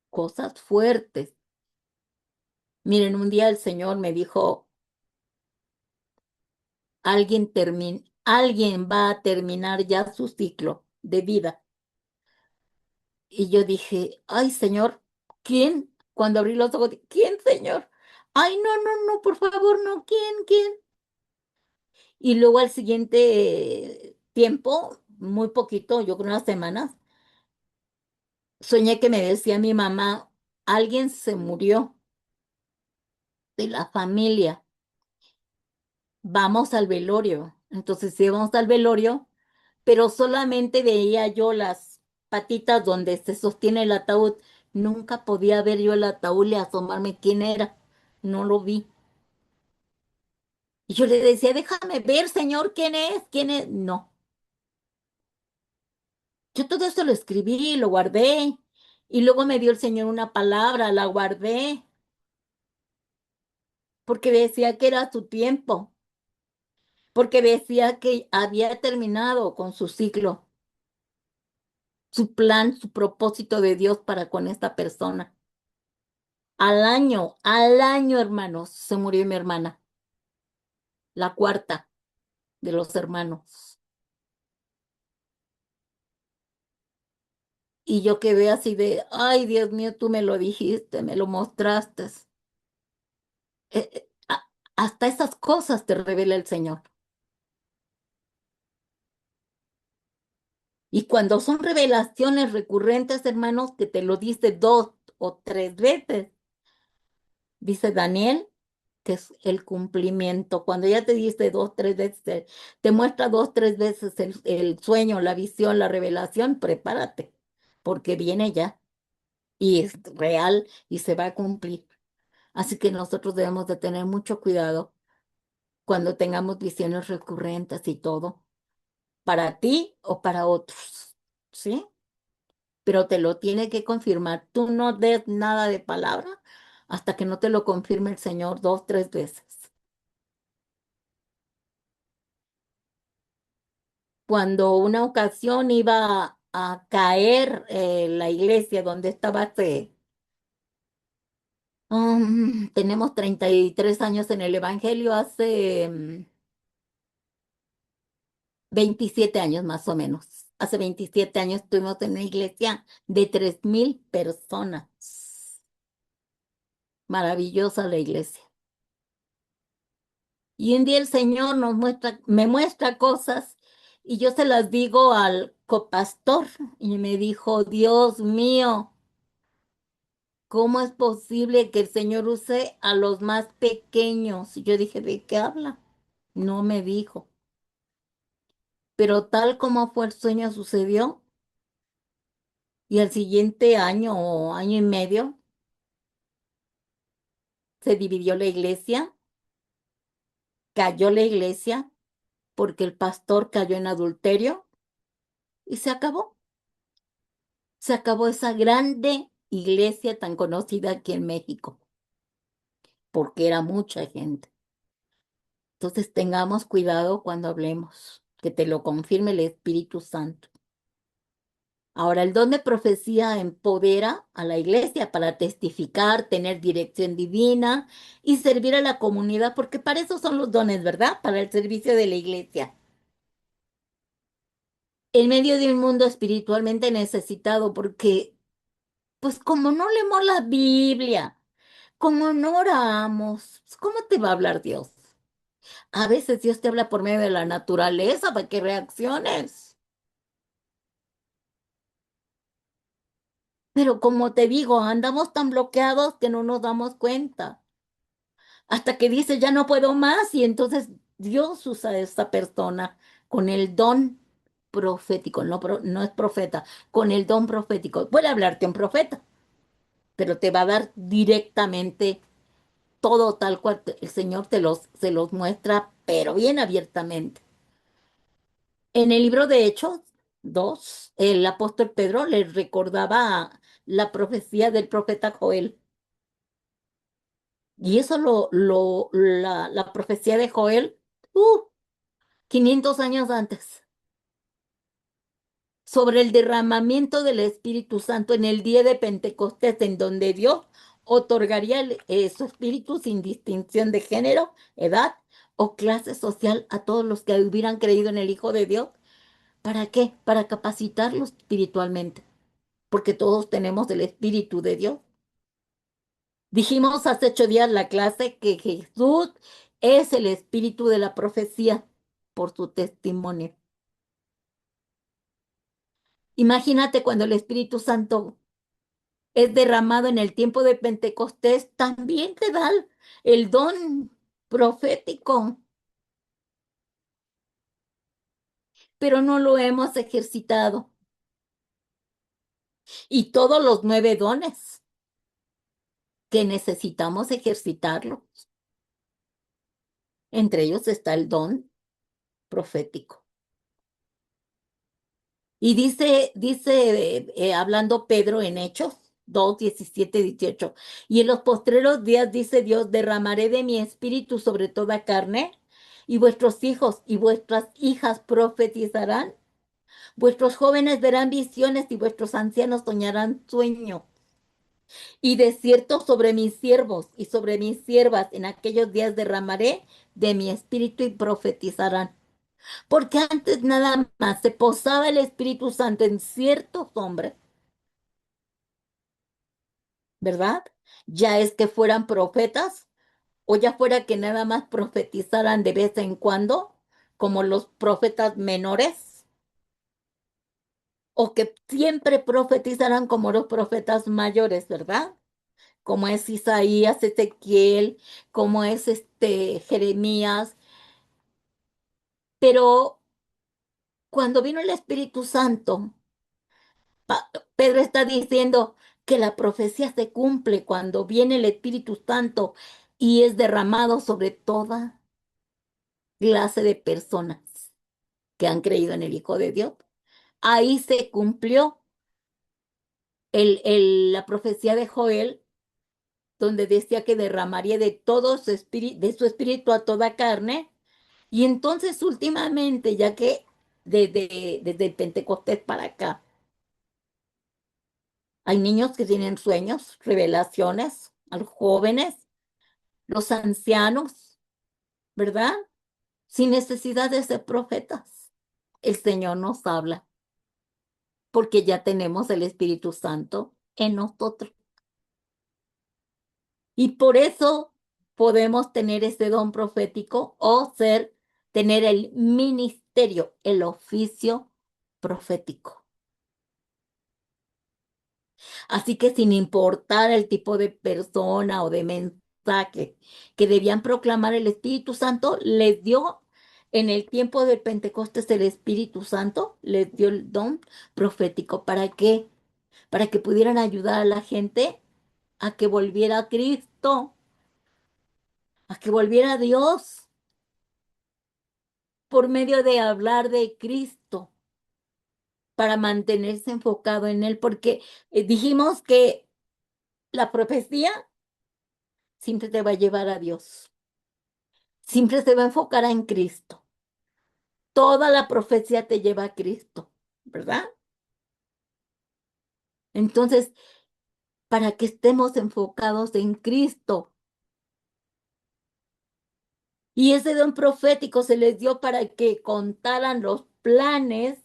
cosas fuertes. Miren, un día el Señor me dijo, alguien va a terminar ya su ciclo de vida. Y yo dije, ay, Señor, ¿quién? Cuando abrí los ojos, ¿quién, Señor? Ay, no, no, no, por favor, no, ¿quién? Y luego al siguiente tiempo, muy poquito, yo creo unas semanas, soñé que me decía mi mamá, alguien se murió de la familia, vamos al velorio. Entonces íbamos al velorio, pero solamente veía yo las patitas donde se sostiene el ataúd. Nunca podía ver yo el ataúd y asomarme quién era. No lo vi. Y yo le decía, déjame ver, señor, quién es, quién es. No. Yo todo esto lo escribí, lo guardé. Y luego me dio el Señor una palabra, la guardé, porque decía que era su tiempo, porque decía que había terminado con su ciclo, su plan, su propósito de Dios para con esta persona. Al año, hermanos, se murió mi hermana, la cuarta de los hermanos. Y yo quedé así de, ay, Dios mío, tú me lo dijiste, me lo mostraste. Hasta esas cosas te revela el Señor. Y cuando son revelaciones recurrentes, hermanos, que te lo dice 2 o 3 veces, dice Daniel, que es el cumplimiento. Cuando ya te dice 2, 3 veces, te muestra 2, 3 veces el sueño, la visión, la revelación, prepárate, porque viene ya y es real y se va a cumplir. Así que nosotros debemos de tener mucho cuidado cuando tengamos visiones recurrentes y todo, para ti o para otros, ¿sí? pero te lo tiene que confirmar. Tú no des nada de palabra hasta que no te lo confirme el Señor 2, 3 veces. Cuando una ocasión iba a caer la iglesia donde estaba tenemos 33 años en el Evangelio, hace 27 años más o menos. Hace 27 años estuvimos en una iglesia de 3,000 personas. Maravillosa la iglesia. Y un día el Señor me muestra cosas y yo se las digo al copastor y me dijo, Dios mío, ¿cómo es posible que el Señor use a los más pequeños? Y yo dije, ¿de qué habla? No me dijo. Pero tal como fue el sueño sucedió y al siguiente año o año y medio se dividió la iglesia, cayó la iglesia porque el pastor cayó en adulterio y se acabó. Se acabó esa grande iglesia tan conocida aquí en México, porque era mucha gente. Entonces tengamos cuidado cuando hablemos, que te lo confirme el Espíritu Santo. Ahora, el don de profecía empodera a la iglesia para testificar, tener dirección divina y servir a la comunidad, porque para eso son los dones, ¿verdad? Para el servicio de la iglesia. En medio de un mundo espiritualmente necesitado, porque, pues como no leemos la Biblia, como no oramos, pues, ¿cómo te va a hablar Dios? A veces Dios te habla por medio de la naturaleza para que reacciones. Pero como te digo, andamos tan bloqueados que no nos damos cuenta. Hasta que dice, ya no puedo más, y entonces Dios usa a esta persona con el don profético, no, no es profeta, con el don profético. Puede hablarte un profeta, pero te va a dar directamente todo tal cual el Señor se los muestra, pero bien abiertamente. En el libro de Hechos 2, el apóstol Pedro le recordaba la profecía del profeta Joel. Y eso la profecía de Joel, 500 años antes, sobre el derramamiento del Espíritu Santo en el día de Pentecostés, en donde Dios otorgaría su espíritu sin distinción de género, edad o clase social a todos los que hubieran creído en el Hijo de Dios. ¿Para qué? Para capacitarlos espiritualmente, porque todos tenemos el Espíritu de Dios. Dijimos hace 8 días la clase que Jesús es el espíritu de la profecía por su testimonio. Imagínate cuando el Espíritu Santo es derramado en el tiempo de Pentecostés, también te da el don profético, pero no lo hemos ejercitado. Y todos los 9 dones que necesitamos ejercitarlo, entre ellos está el don profético. Y hablando Pedro en Hechos 2, 17, 18, y en los postreros días, dice Dios, derramaré de mi espíritu sobre toda carne, y vuestros hijos y vuestras hijas profetizarán, vuestros jóvenes verán visiones y vuestros ancianos soñarán sueños. Y de cierto sobre mis siervos y sobre mis siervas en aquellos días derramaré de mi espíritu y profetizarán. Porque antes nada más se posaba el Espíritu Santo en ciertos hombres, ¿verdad? Ya es que fueran profetas o ya fuera que nada más profetizaran de vez en cuando, como los profetas menores, o que siempre profetizaran como los profetas mayores, ¿verdad? Como es Isaías, Ezequiel, como es Jeremías. Pero cuando vino el Espíritu Santo, Pedro está diciendo que la profecía se cumple cuando viene el Espíritu Santo y es derramado sobre toda clase de personas que han creído en el Hijo de Dios. Ahí se cumplió la profecía de Joel, donde decía que derramaría de todo su espíritu, de su espíritu a toda carne. Y entonces últimamente, ya que desde el Pentecostés para acá, hay niños que tienen sueños, revelaciones, a los jóvenes, los ancianos, ¿verdad? Sin necesidad de ser profetas. El Señor nos habla porque ya tenemos el Espíritu Santo en nosotros. Y por eso podemos tener ese don profético o tener el ministerio, el oficio profético. Así que sin importar el tipo de persona o de mensaje que debían proclamar, el Espíritu Santo les dio en el tiempo del Pentecostés, el Espíritu Santo les dio el don profético. ¿Para qué? Para que pudieran ayudar a la gente a que volviera a Cristo, a que volviera a Dios por medio de hablar de Cristo, para mantenerse enfocado en Él, porque dijimos que la profecía siempre te va a llevar a Dios. Siempre se va a enfocar en Cristo. Toda la profecía te lleva a Cristo, ¿verdad? Entonces, para que estemos enfocados en Cristo. Y ese don profético se les dio para que contaran los planes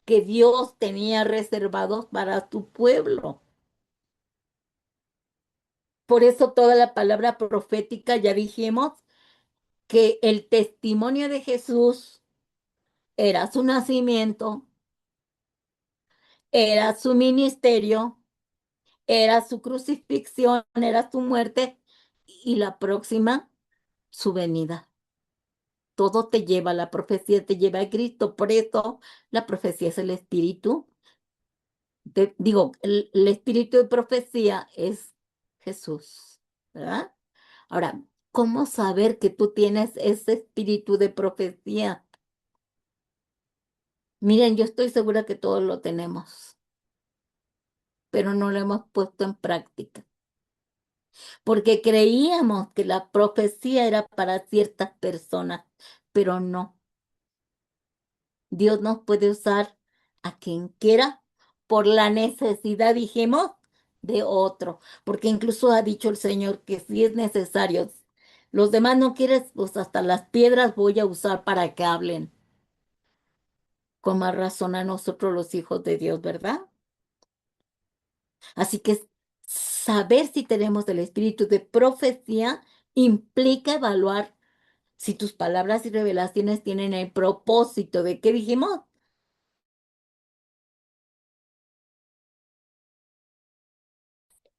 que Dios tenía reservados para su pueblo. Por eso toda la palabra profética, ya dijimos, que el testimonio de Jesús era su nacimiento, era su ministerio, era su crucifixión, era su muerte y la próxima, su venida. Todo te lleva, la profecía te lleva a Cristo. Por eso la profecía es el espíritu. Digo, el espíritu de profecía es Jesús, ¿verdad? Ahora, ¿cómo saber que tú tienes ese espíritu de profecía? Miren, yo estoy segura que todos lo tenemos, pero no lo hemos puesto en práctica, porque creíamos que la profecía era para ciertas personas, pero no. Dios nos puede usar a quien quiera por la necesidad, dijimos, de otro, porque incluso ha dicho el Señor que si es necesario, los demás no quieres, pues hasta las piedras voy a usar para que hablen. Con más razón a nosotros los hijos de Dios, ¿verdad? Así que saber si tenemos el espíritu de profecía implica evaluar si tus palabras y revelaciones tienen el propósito de, ¿qué dijimos?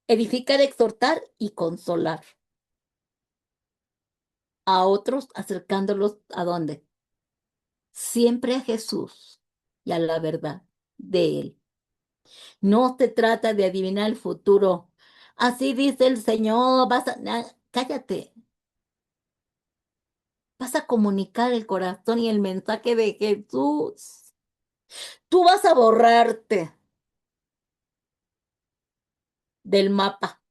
Edificar, exhortar y consolar a otros, acercándolos ¿a dónde? Siempre a Jesús y a la verdad de Él. No se trata de adivinar el futuro. Así dice el Señor, cállate, vas a comunicar el corazón y el mensaje de Jesús. Tú vas a borrarte del mapa.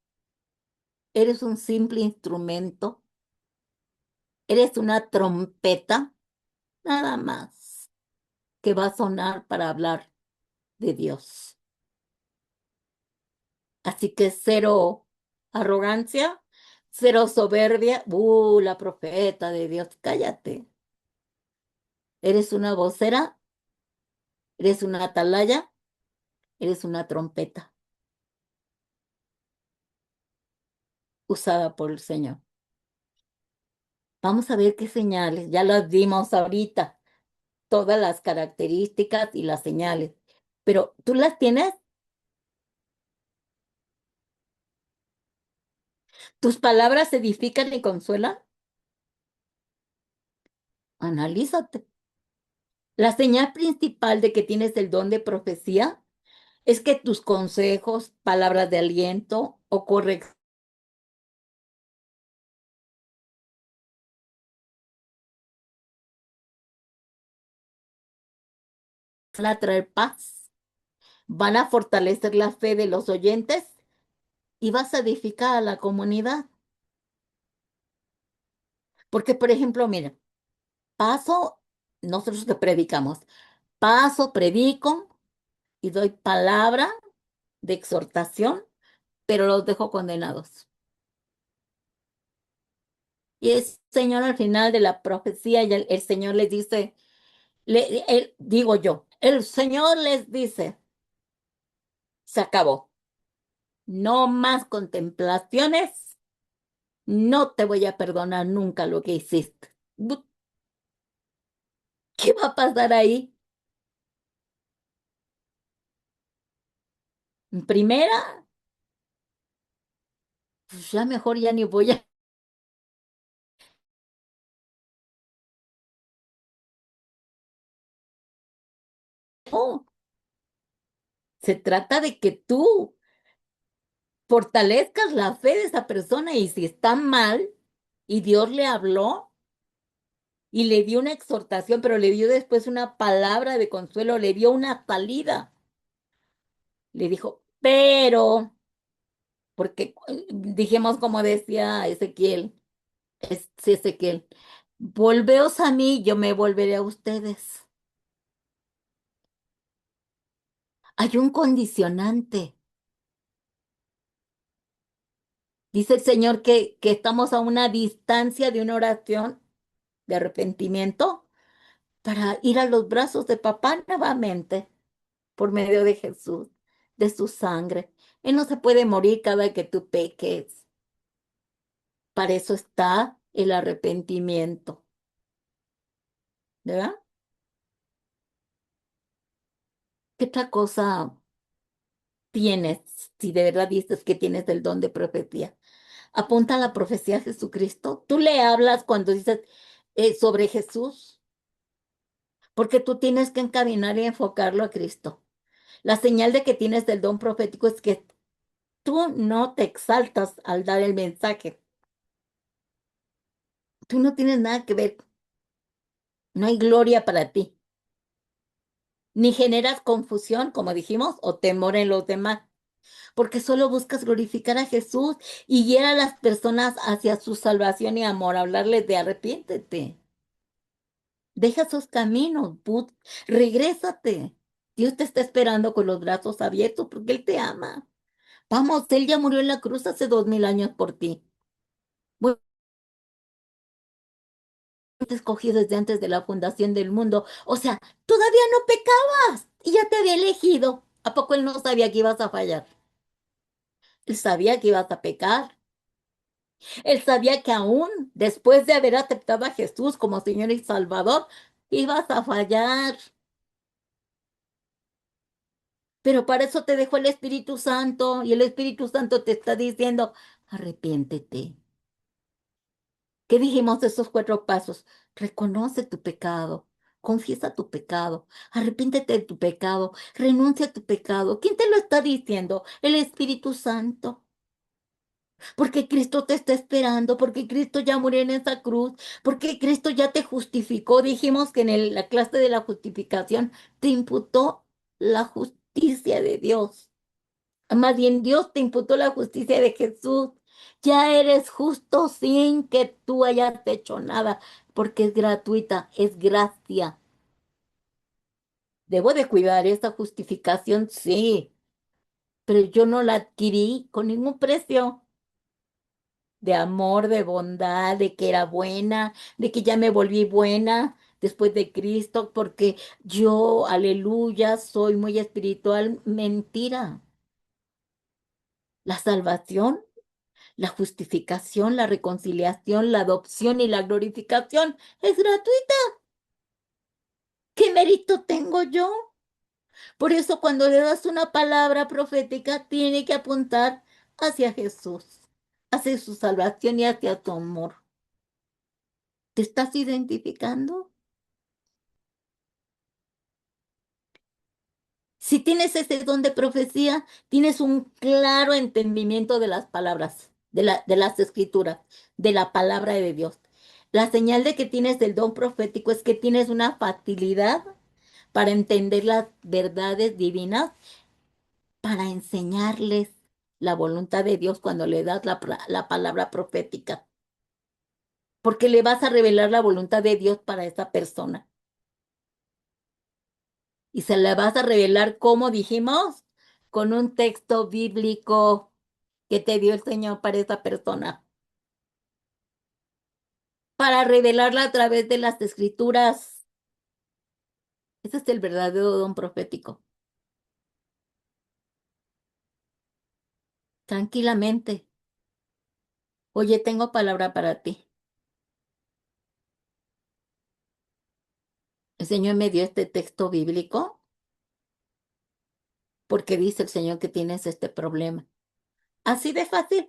Eres un simple instrumento. Eres una trompeta, nada más, que va a sonar para hablar de Dios. Así que cero arrogancia, cero soberbia. La profeta de Dios, cállate. Eres una vocera, eres una atalaya, eres una trompeta usada por el Señor. Vamos a ver qué señales, ya las dimos ahorita, todas las características y las señales, pero ¿tú las tienes? ¿Tus palabras edifican y consuelan? Analízate. La señal principal de que tienes el don de profecía es que tus consejos, palabras de aliento o corrección van a traer paz, van a fortalecer la fe de los oyentes y vas a edificar a la comunidad. Porque, por ejemplo, mira, paso, nosotros que predicamos, paso, predico y doy palabra de exhortación, pero los dejo condenados. Y el Señor al final de la profecía, y el Señor les dice, digo yo, el Señor les dice, se acabó, no más contemplaciones, no te voy a perdonar nunca lo que hiciste. ¿Qué va a pasar ahí? En primera, pues ya mejor ya ni voy a... No, se trata de que tú fortalezcas la fe de esa persona y si está mal y Dios le habló y le dio una exhortación, pero le dio después una palabra de consuelo, le dio una salida. Le dijo, pero, porque dijimos como decía Ezequiel, sí, Ezequiel, volveos a mí, yo me volveré a ustedes. Hay un condicionante. Dice el Señor que estamos a una distancia de una oración de arrepentimiento para ir a los brazos de papá nuevamente por medio de Jesús, de su sangre. Él no se puede morir cada que tú peques. Para eso está el arrepentimiento, ¿verdad? ¿Qué otra cosa tienes si de verdad dices que tienes el don de profecía? Apunta a la profecía de Jesucristo. Tú le hablas cuando dices sobre Jesús, porque tú tienes que encaminar y enfocarlo a Cristo. La señal de que tienes el don profético es que tú no te exaltas al dar el mensaje. Tú no tienes nada que ver, no hay gloria para ti, ni generas confusión, como dijimos, o temor en los demás, porque solo buscas glorificar a Jesús y guiar a las personas hacia su salvación y amor, hablarles de arrepiéntete, deja esos caminos, regrésate. Dios te está esperando con los brazos abiertos porque Él te ama. Vamos, Él ya murió en la cruz hace 2000 años por ti. Bueno, te escogió desde antes de la fundación del mundo. O sea, todavía no pecabas y ya te había elegido. ¿A poco Él no sabía que ibas a fallar? Él sabía que ibas a pecar. Él sabía que aún después de haber aceptado a Jesús como Señor y Salvador, ibas a fallar. Pero para eso te dejó el Espíritu Santo y el Espíritu Santo te está diciendo, arrepiéntete. ¿Qué dijimos de esos 4 pasos? Reconoce tu pecado, confiesa tu pecado, arrepiéntete de tu pecado, renuncia a tu pecado. ¿Quién te lo está diciendo? El Espíritu Santo. Porque Cristo te está esperando, porque Cristo ya murió en esa cruz, porque Cristo ya te justificó. Dijimos que en la clase de la justificación te imputó la justicia de Dios. Más bien Dios te imputó la justicia de Jesús. Ya eres justo sin que tú hayas hecho nada, porque es gratuita, es gracia. Debo de cuidar esa justificación, sí, pero yo no la adquirí con ningún precio de amor, de bondad, de que era buena, de que ya me volví buena después de Cristo, porque yo, aleluya, soy muy espiritual. Mentira. La salvación, la justificación, la reconciliación, la adopción y la glorificación es gratuita. ¿Qué mérito tengo yo? Por eso cuando le das una palabra profética, tiene que apuntar hacia Jesús, hacia su salvación y hacia tu amor. ¿Te estás identificando? Si tienes ese don de profecía, tienes un claro entendimiento de las palabras, de las escrituras, de la palabra de Dios. La señal de que tienes el don profético es que tienes una facilidad para entender las verdades divinas para enseñarles la voluntad de Dios cuando le das la palabra profética, porque le vas a revelar la voluntad de Dios para esa persona. Y se la vas a revelar, como dijimos, con un texto bíblico que te dio el Señor para esa persona, para revelarla a través de las escrituras. Ese es el verdadero don profético. Tranquilamente. Oye, tengo palabra para ti. El Señor me dio este texto bíblico porque dice el Señor que tienes este problema. Así de fácil.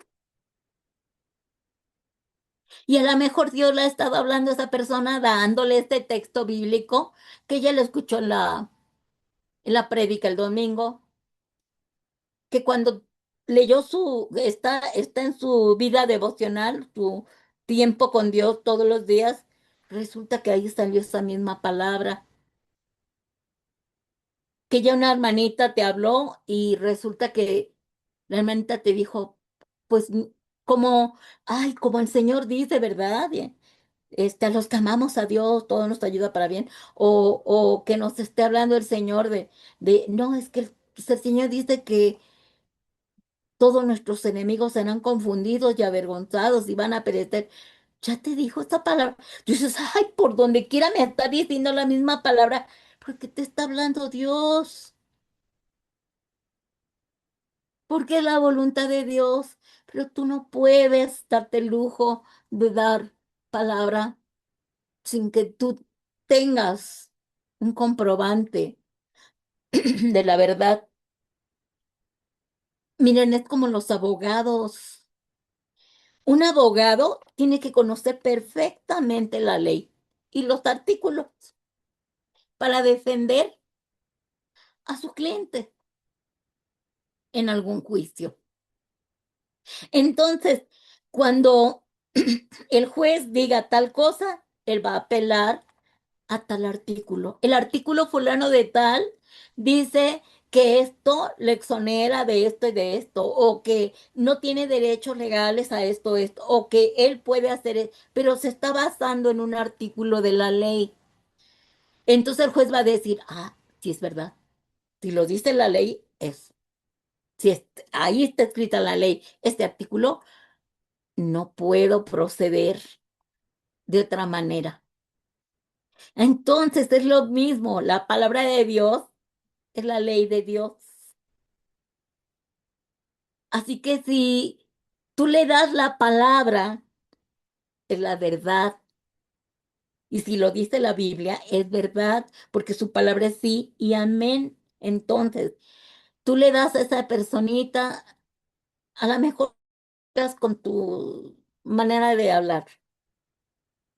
Y a lo mejor Dios le ha estado hablando a esa persona, dándole este texto bíblico que ella lo escuchó en la prédica el domingo, que cuando leyó está en su vida devocional, su tiempo con Dios todos los días, resulta que ahí salió esa misma palabra, que ya una hermanita te habló y resulta que la hermanita te dijo, pues como, ay, como el Señor dice, ¿verdad? A los que amamos a Dios, todo nos ayuda para bien, o que nos esté hablando el Señor no, es que pues, el Señor dice que todos nuestros enemigos serán confundidos y avergonzados y van a perecer. Ya te dijo esta palabra. Dices, ay, por donde quiera me está diciendo la misma palabra, porque te está hablando Dios, porque es la voluntad de Dios, pero tú no puedes darte el lujo de dar palabra sin que tú tengas un comprobante de la verdad. Miren, es como los abogados. Un abogado tiene que conocer perfectamente la ley y los artículos para defender a su cliente en algún juicio. Entonces, cuando el juez diga tal cosa, él va a apelar a tal artículo. El artículo fulano de tal dice que esto le exonera de esto y de esto, o que no tiene derechos legales a esto, o que él puede hacer, pero se está basando en un artículo de la ley. Entonces el juez va a decir, ah, sí es verdad. Si lo dice la ley, es. Si ahí está escrita la ley, este artículo, no puedo proceder de otra manera. Entonces es lo mismo, la palabra de Dios es la ley de Dios. Así que si tú le das la palabra, es la verdad. Y si lo dice la Biblia, es verdad, porque su palabra es sí y amén. Entonces, tú le das a esa personita, a lo mejor con tu manera de hablar,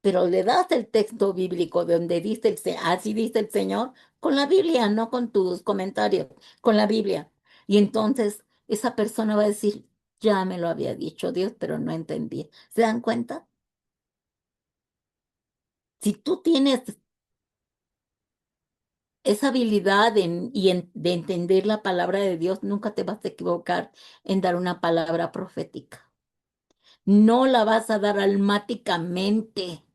pero le das el texto bíblico donde dice así dice el Señor, con la Biblia, no con tus comentarios, con la Biblia. Y entonces esa persona va a decir, ya me lo había dicho Dios, pero no entendí. ¿Se dan cuenta? Si tú tienes esa habilidad de entender la palabra de Dios, nunca te vas a equivocar en dar una palabra profética. No la vas a dar almáticamente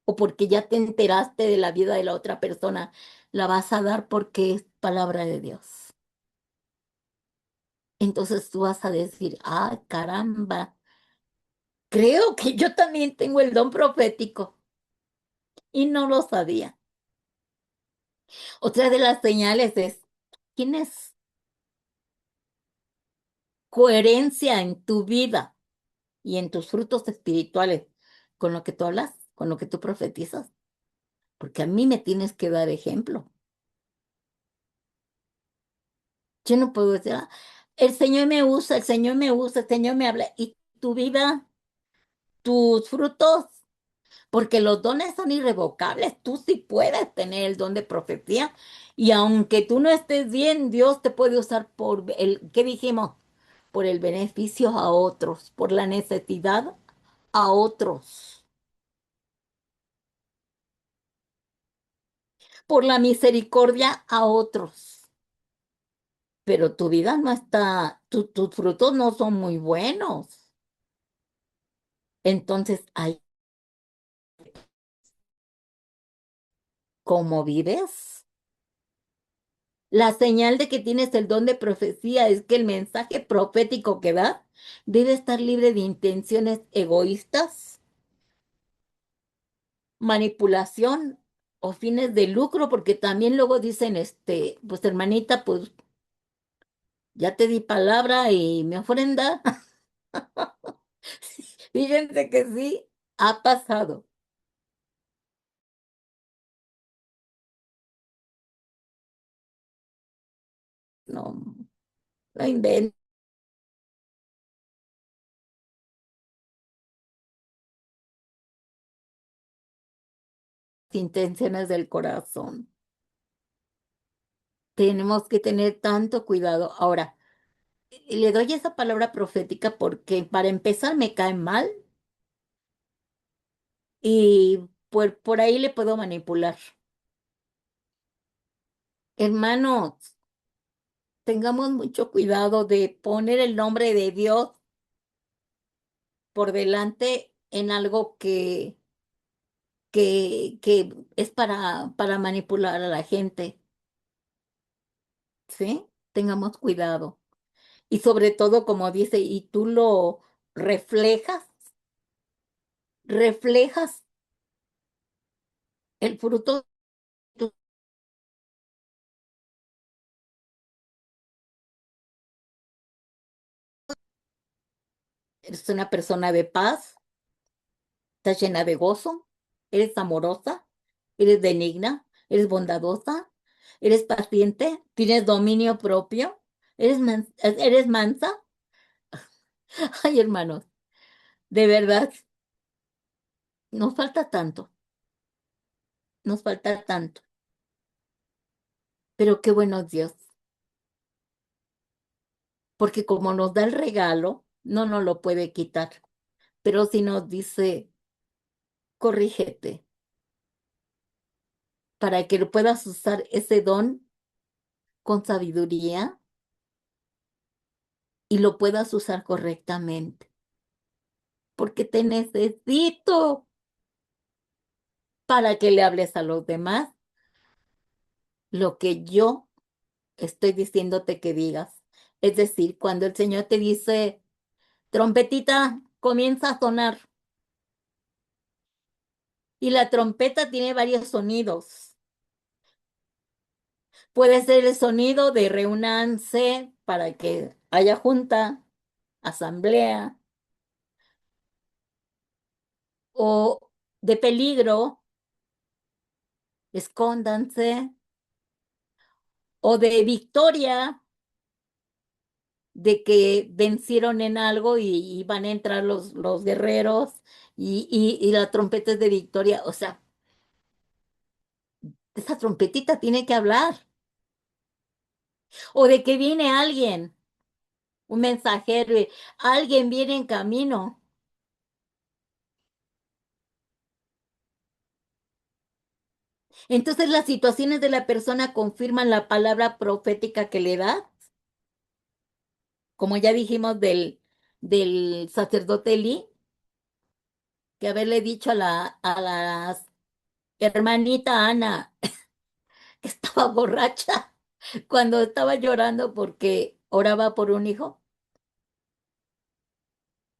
o porque ya te enteraste de la vida de la otra persona, la vas a dar porque es palabra de Dios. Entonces tú vas a decir, ah, caramba, creo que yo también tengo el don profético y no lo sabía. Otra de las señales es, tienes coherencia en tu vida y en tus frutos espirituales con lo que tú hablas, con lo que tú profetizas, porque a mí me tienes que dar ejemplo. Yo no puedo decir, "Ah, el Señor me usa, el Señor me usa, el Señor me habla", y tu vida, tus frutos, porque los dones son irrevocables. Tú sí puedes tener el don de profecía y aunque tú no estés bien, Dios te puede usar ¿qué dijimos? Por el beneficio a otros, por la necesidad a otros, por la misericordia a otros. pero tu vida no está, tus frutos no son muy buenos. Entonces, ay, ¿cómo vives? La señal de que tienes el don de profecía es que el mensaje profético que das debe estar libre de intenciones egoístas, manipulación o fines de lucro, porque también luego dicen, pues hermanita, pues ya te di palabra y me ofrenda. Fíjense que sí, ha pasado. No, no inventes intenciones del corazón. Tenemos que tener tanto cuidado. Ahora, le doy esa palabra profética porque para empezar me cae mal y por ahí le puedo manipular. Hermanos, tengamos mucho cuidado de poner el nombre de Dios por delante en algo que es para manipular a la gente, ¿sí? Tengamos cuidado. Y sobre todo, como dice, y tú lo reflejas, reflejas el fruto, tú eres una persona de paz, estás llena de gozo, eres amorosa, eres benigna, eres bondadosa, eres paciente, tienes dominio propio, eres mansa. Ay, hermanos, de verdad, nos falta tanto, nos falta tanto. Pero qué bueno Dios, porque como nos da el regalo, no nos lo puede quitar. Pero si nos dice, corrígete, para que lo puedas usar ese don con sabiduría y lo puedas usar correctamente, porque te necesito para que le hables a los demás lo que yo estoy diciéndote que digas. Es decir, cuando el Señor te dice, trompetita, comienza a sonar, y la trompeta tiene varios sonidos. Puede ser el sonido de reúnanse para que haya junta, asamblea, o de peligro, escóndanse, o de victoria, de que vencieron en algo y van a entrar los guerreros y la trompeta es de victoria. O sea, esa trompetita tiene que hablar. O de que viene alguien, un mensajero, alguien viene en camino. Entonces las situaciones de la persona confirman la palabra profética que le da, como ya dijimos del sacerdote Elí, que haberle dicho a la hermanita Ana que estaba borracha cuando estaba llorando porque oraba por un hijo.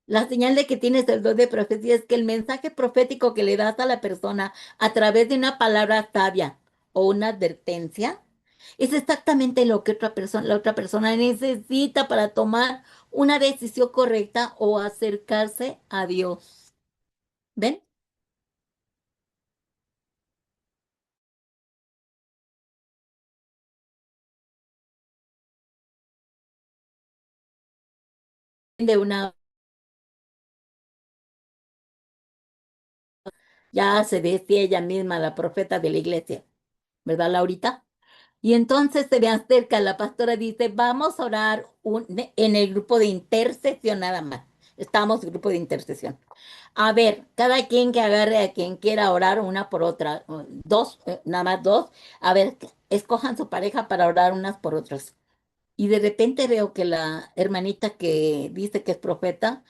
La señal de que tienes el don de profecía es que el mensaje profético que le das a la persona a través de una palabra sabia o una advertencia es exactamente lo que la otra persona necesita para tomar una decisión correcta o acercarse a Dios. ¿Ven? De una, ya se decía ella misma, la profeta de la iglesia, ¿verdad, Laurita? Y entonces se me acerca la pastora, dice, vamos a orar en el grupo de intercesión nada más. Estamos en grupo de intercesión. A ver, cada quien que agarre a quien quiera orar una por otra, dos, nada más dos. A ver, escojan su pareja para orar unas por otras. Y de repente veo que la hermanita que dice que es profeta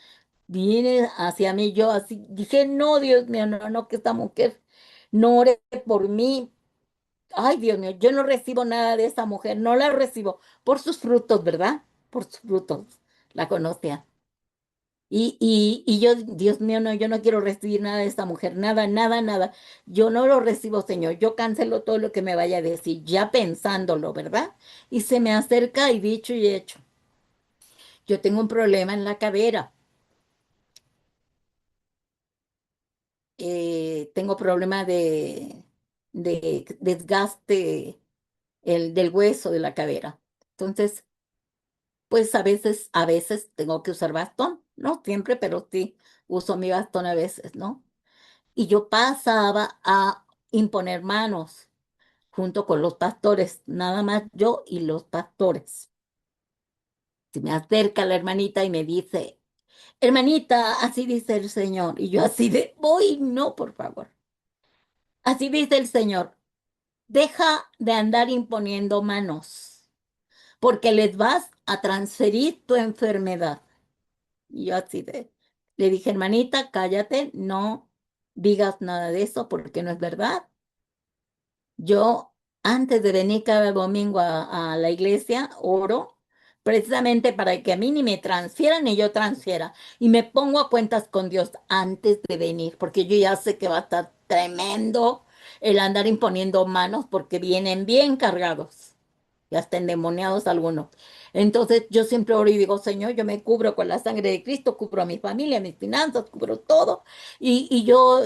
viene hacia mí. Yo así dije, no, Dios mío, no, no, que esta mujer no ore por mí. Ay, Dios mío, yo no recibo nada de esa mujer, no la recibo por sus frutos, ¿verdad? Por sus frutos, la conocía. Y yo, Dios mío, no, yo no quiero recibir nada de esta mujer, nada, nada, nada. Yo no lo recibo, Señor. Yo cancelo todo lo que me vaya a decir, ya pensándolo, ¿verdad? Y se me acerca y dicho y hecho. Yo tengo un problema en la cadera, tengo problema de desgaste del hueso de la cadera. Entonces, pues a veces tengo que usar bastón, no siempre, pero sí uso mi bastón a veces, ¿no? Y yo pasaba a imponer manos junto con los pastores, nada más yo y los pastores. Se me acerca la hermanita y me dice, hermanita, así dice el Señor. Y yo así de, voy, no, por favor. Así dice el Señor, deja de andar imponiendo manos, porque les vas a transferir tu enfermedad. Y yo así de, le dije, hermanita, cállate, no digas nada de eso porque no es verdad. Yo, antes de venir cada domingo a la iglesia, oro precisamente para que a mí ni me transfieran ni yo transfiera. Y me pongo a cuentas con Dios antes de venir, porque yo ya sé que va a estar tremendo el andar imponiendo manos porque vienen bien cargados y hasta endemoniados algunos. Entonces yo siempre oro y digo, Señor, yo me cubro con la sangre de Cristo, cubro a mi familia, mis finanzas, cubro todo. Y yo,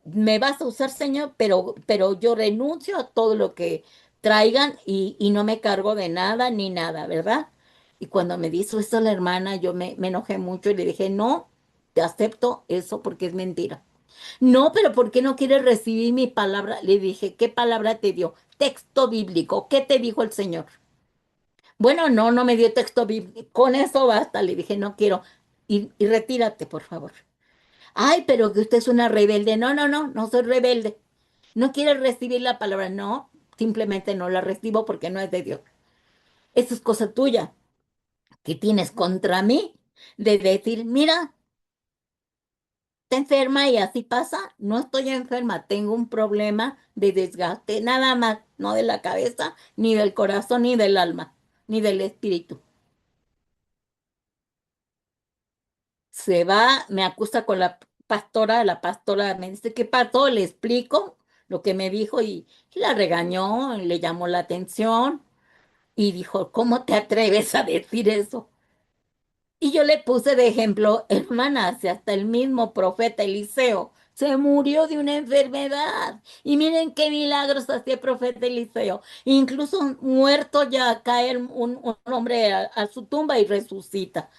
me vas a usar, Señor, pero yo renuncio a todo lo que traigan y no me cargo de nada ni nada, ¿verdad? Y cuando me dijo eso la hermana, yo me enojé mucho y le dije, no, te acepto eso porque es mentira. No, pero ¿por qué no quieres recibir mi palabra? Le dije, ¿qué palabra te dio? Texto bíblico. ¿Qué te dijo el Señor? Bueno, no, no me dio texto bíblico. Con eso basta. Le dije, no quiero. Y retírate, por favor. Ay, pero que usted es una rebelde. No, no, no, no soy rebelde. No quieres recibir la palabra. No, simplemente no la recibo porque no es de Dios. Eso es cosa tuya que tienes contra mí de decir, mira, está enferma y así pasa. No estoy enferma, tengo un problema de desgaste, nada más, no de la cabeza, ni del corazón, ni del alma, ni del espíritu. Se va, me acusa con la pastora me dice, ¿qué pasó? Le explico lo que me dijo y la regañó, le llamó la atención y dijo, ¿cómo te atreves a decir eso? Y yo le puse de ejemplo, hermana, si hasta el mismo profeta Eliseo se murió de una enfermedad. Y miren qué milagros hacía el profeta Eliseo. Incluso muerto ya cae un hombre a su tumba y resucita.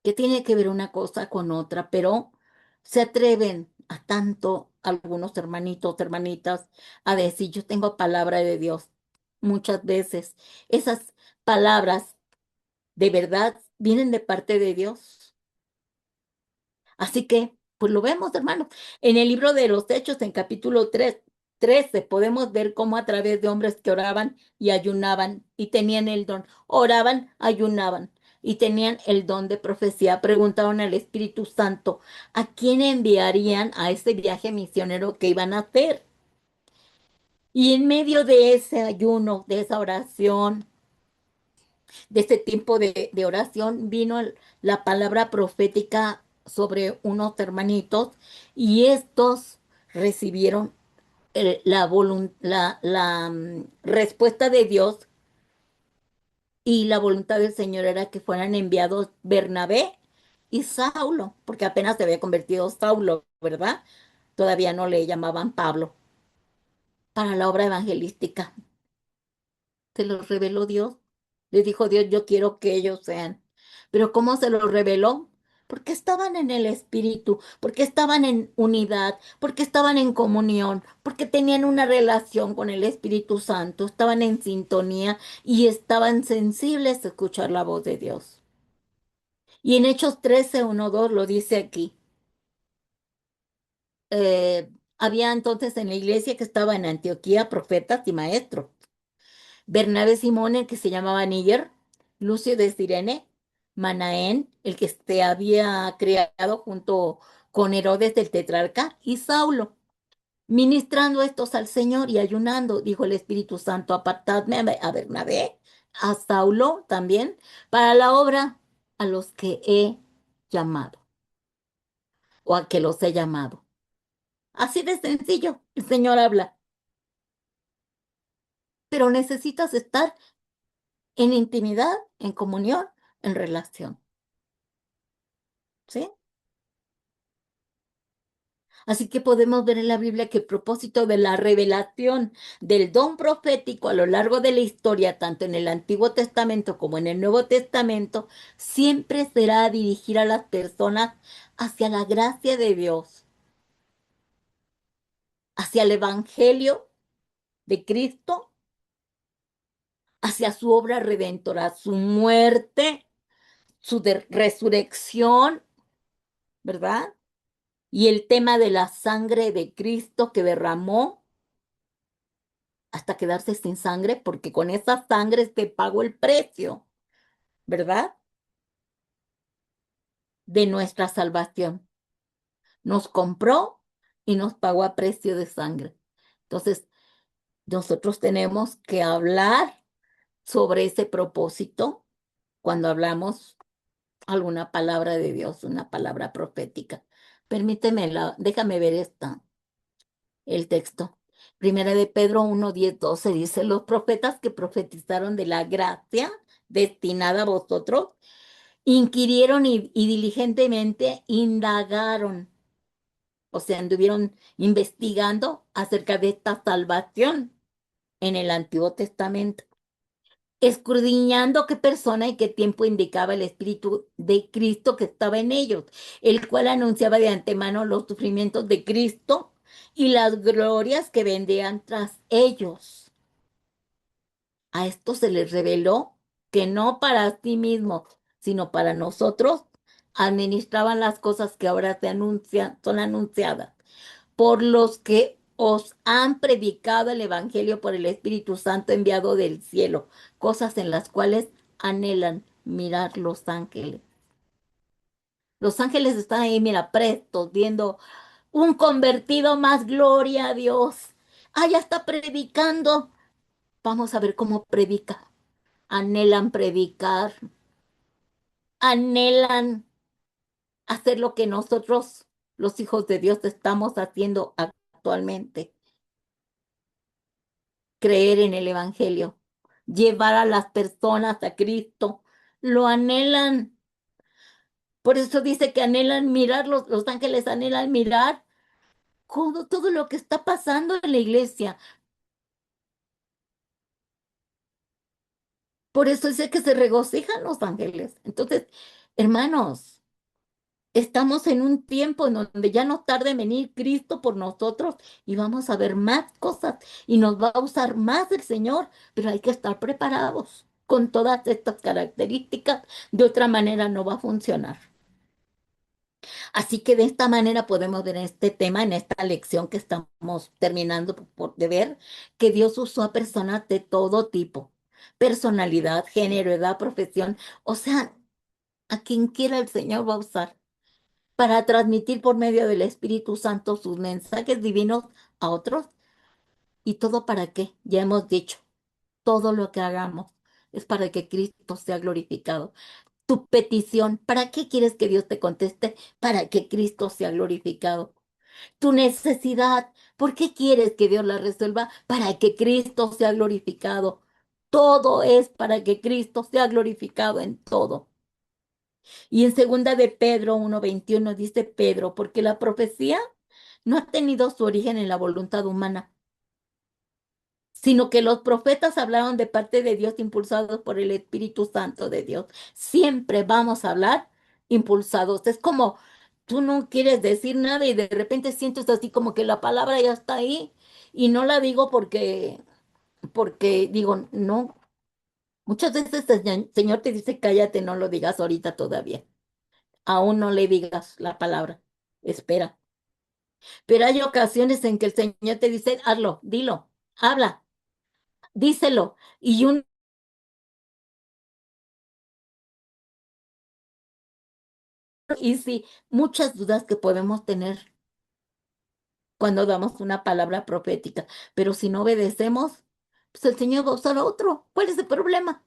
Que tiene que ver una cosa con otra, pero se atreven a tanto algunos hermanitos, hermanitas, a decir, yo tengo palabra de Dios. Muchas veces esas palabras de verdad vienen de parte de Dios. Así que, pues lo vemos, hermanos. En el libro de los Hechos, en capítulo 13 podemos ver cómo a través de hombres que oraban y ayunaban y tenían el don, oraban, ayunaban y tenían el don de profecía, preguntaron al Espíritu Santo a quién enviarían a ese viaje misionero que iban a hacer. Y en medio de ese ayuno, de esa oración, de este tiempo de oración vino la palabra profética sobre unos hermanitos y estos recibieron respuesta de Dios y la voluntad del Señor era que fueran enviados Bernabé y Saulo, porque apenas se había convertido Saulo, ¿verdad? Todavía no le llamaban Pablo, para la obra evangelística. Se los reveló Dios. Le dijo Dios, yo quiero que ellos sean. Pero ¿cómo se los reveló? Porque estaban en el Espíritu, porque estaban en unidad, porque estaban en comunión, porque tenían una relación con el Espíritu Santo, estaban en sintonía y estaban sensibles a escuchar la voz de Dios. Y en Hechos 13:1-2 lo dice aquí. Había entonces en la iglesia que estaba en Antioquía profetas y maestros. Bernabé Simón, el que se llamaba Níger, Lucio de Cirene, Manaén, el que se había creado junto con Herodes del tetrarca, y Saulo. Ministrando estos al Señor y ayunando, dijo el Espíritu Santo, apartadme a Bernabé, a Saulo también, para la obra a los que he llamado, o a que los he llamado. Así de sencillo, el Señor habla, pero necesitas estar en intimidad, en comunión, en relación, ¿sí? Así que podemos ver en la Biblia que el propósito de la revelación del don profético a lo largo de la historia, tanto en el Antiguo Testamento como en el Nuevo Testamento, siempre será dirigir a las personas hacia la gracia de Dios, hacia el Evangelio de Cristo, hacia su obra redentora, su muerte, su resurrección, ¿verdad? Y el tema de la sangre de Cristo que derramó hasta quedarse sin sangre, porque con esa sangre te pagó el precio, ¿verdad? De nuestra salvación. Nos compró y nos pagó a precio de sangre. Entonces, nosotros tenemos que hablar sobre ese propósito cuando hablamos alguna palabra de Dios, una palabra profética. Permíteme, déjame ver el texto. Primera de Pedro 1:10-12 dice, los profetas que profetizaron de la gracia destinada a vosotros, inquirieron y diligentemente indagaron, o sea, anduvieron investigando acerca de esta salvación en el Antiguo Testamento, escudriñando qué persona y qué tiempo indicaba el Espíritu de Cristo que estaba en ellos, el cual anunciaba de antemano los sufrimientos de Cristo y las glorias que vendrían tras ellos. A esto se les reveló que no para sí mismos, sino para nosotros, administraban las cosas que ahora son anunciadas por los que os han predicado el Evangelio por el Espíritu Santo enviado del cielo, cosas en las cuales anhelan mirar los ángeles. Los ángeles están ahí, mira, prestos, viendo un convertido más, gloria a Dios. Ah, ya está predicando. Vamos a ver cómo predica. Anhelan predicar, anhelan hacer lo que nosotros, los hijos de Dios, estamos haciendo actualmente. Creer en el Evangelio, llevar a las personas a Cristo. Lo anhelan. Por eso dice que anhelan mirar, los ángeles anhelan mirar todo lo que está pasando en la iglesia. Por eso dice que se regocijan los ángeles. Entonces, hermanos, estamos en un tiempo en donde ya no tarde en venir Cristo por nosotros y vamos a ver más cosas y nos va a usar más el Señor, pero hay que estar preparados con todas estas características. De otra manera no va a funcionar. Así que de esta manera podemos ver en este tema, en esta lección que estamos terminando de ver, que Dios usó a personas de todo tipo, personalidad, género, edad, profesión, o sea, a quien quiera el Señor va a usar para transmitir por medio del Espíritu Santo sus mensajes divinos a otros. ¿Y todo para qué? Ya hemos dicho, todo lo que hagamos es para que Cristo sea glorificado. Tu petición, ¿para qué quieres que Dios te conteste? Para que Cristo sea glorificado. Tu necesidad, ¿por qué quieres que Dios la resuelva? Para que Cristo sea glorificado. Todo es para que Cristo sea glorificado en todo. Y en segunda de Pedro 1:21 dice Pedro, porque la profecía no ha tenido su origen en la voluntad humana, sino que los profetas hablaron de parte de Dios impulsados por el Espíritu Santo de Dios. Siempre vamos a hablar impulsados. Es como tú no quieres decir nada y de repente sientes así como que la palabra ya está ahí y no la digo porque digo, no. Muchas veces el Señor te dice, cállate, no lo digas ahorita todavía. Aún no le digas la palabra. Espera. Pero hay ocasiones en que el Señor te dice, hazlo, dilo, habla. díselo. Y sí, muchas dudas que podemos tener cuando damos una palabra profética, pero si no obedecemos, pues el Señor va a usar a otro. ¿Cuál es el problema?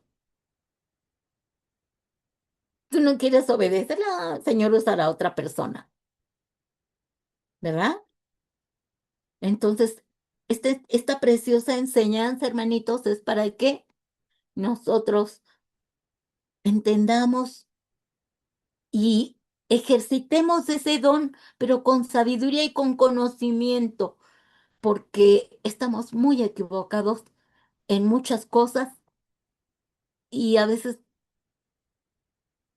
Tú no quieres obedecer, el Señor usará a otra persona, ¿verdad? Entonces, esta preciosa enseñanza, hermanitos, es para que nosotros entendamos y ejercitemos ese don, pero con sabiduría y con conocimiento, porque estamos muy equivocados en muchas cosas y a veces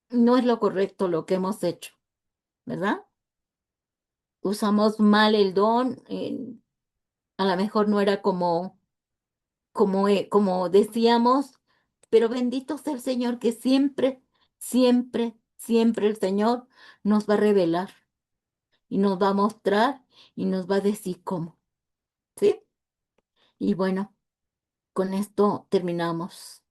no es lo correcto lo que hemos hecho, ¿verdad? Usamos mal el don, a lo mejor no era como decíamos, pero bendito sea el Señor que siempre, siempre, siempre el Señor nos va a revelar y nos va a mostrar y nos va a decir cómo, ¿sí? Y bueno, con esto terminamos.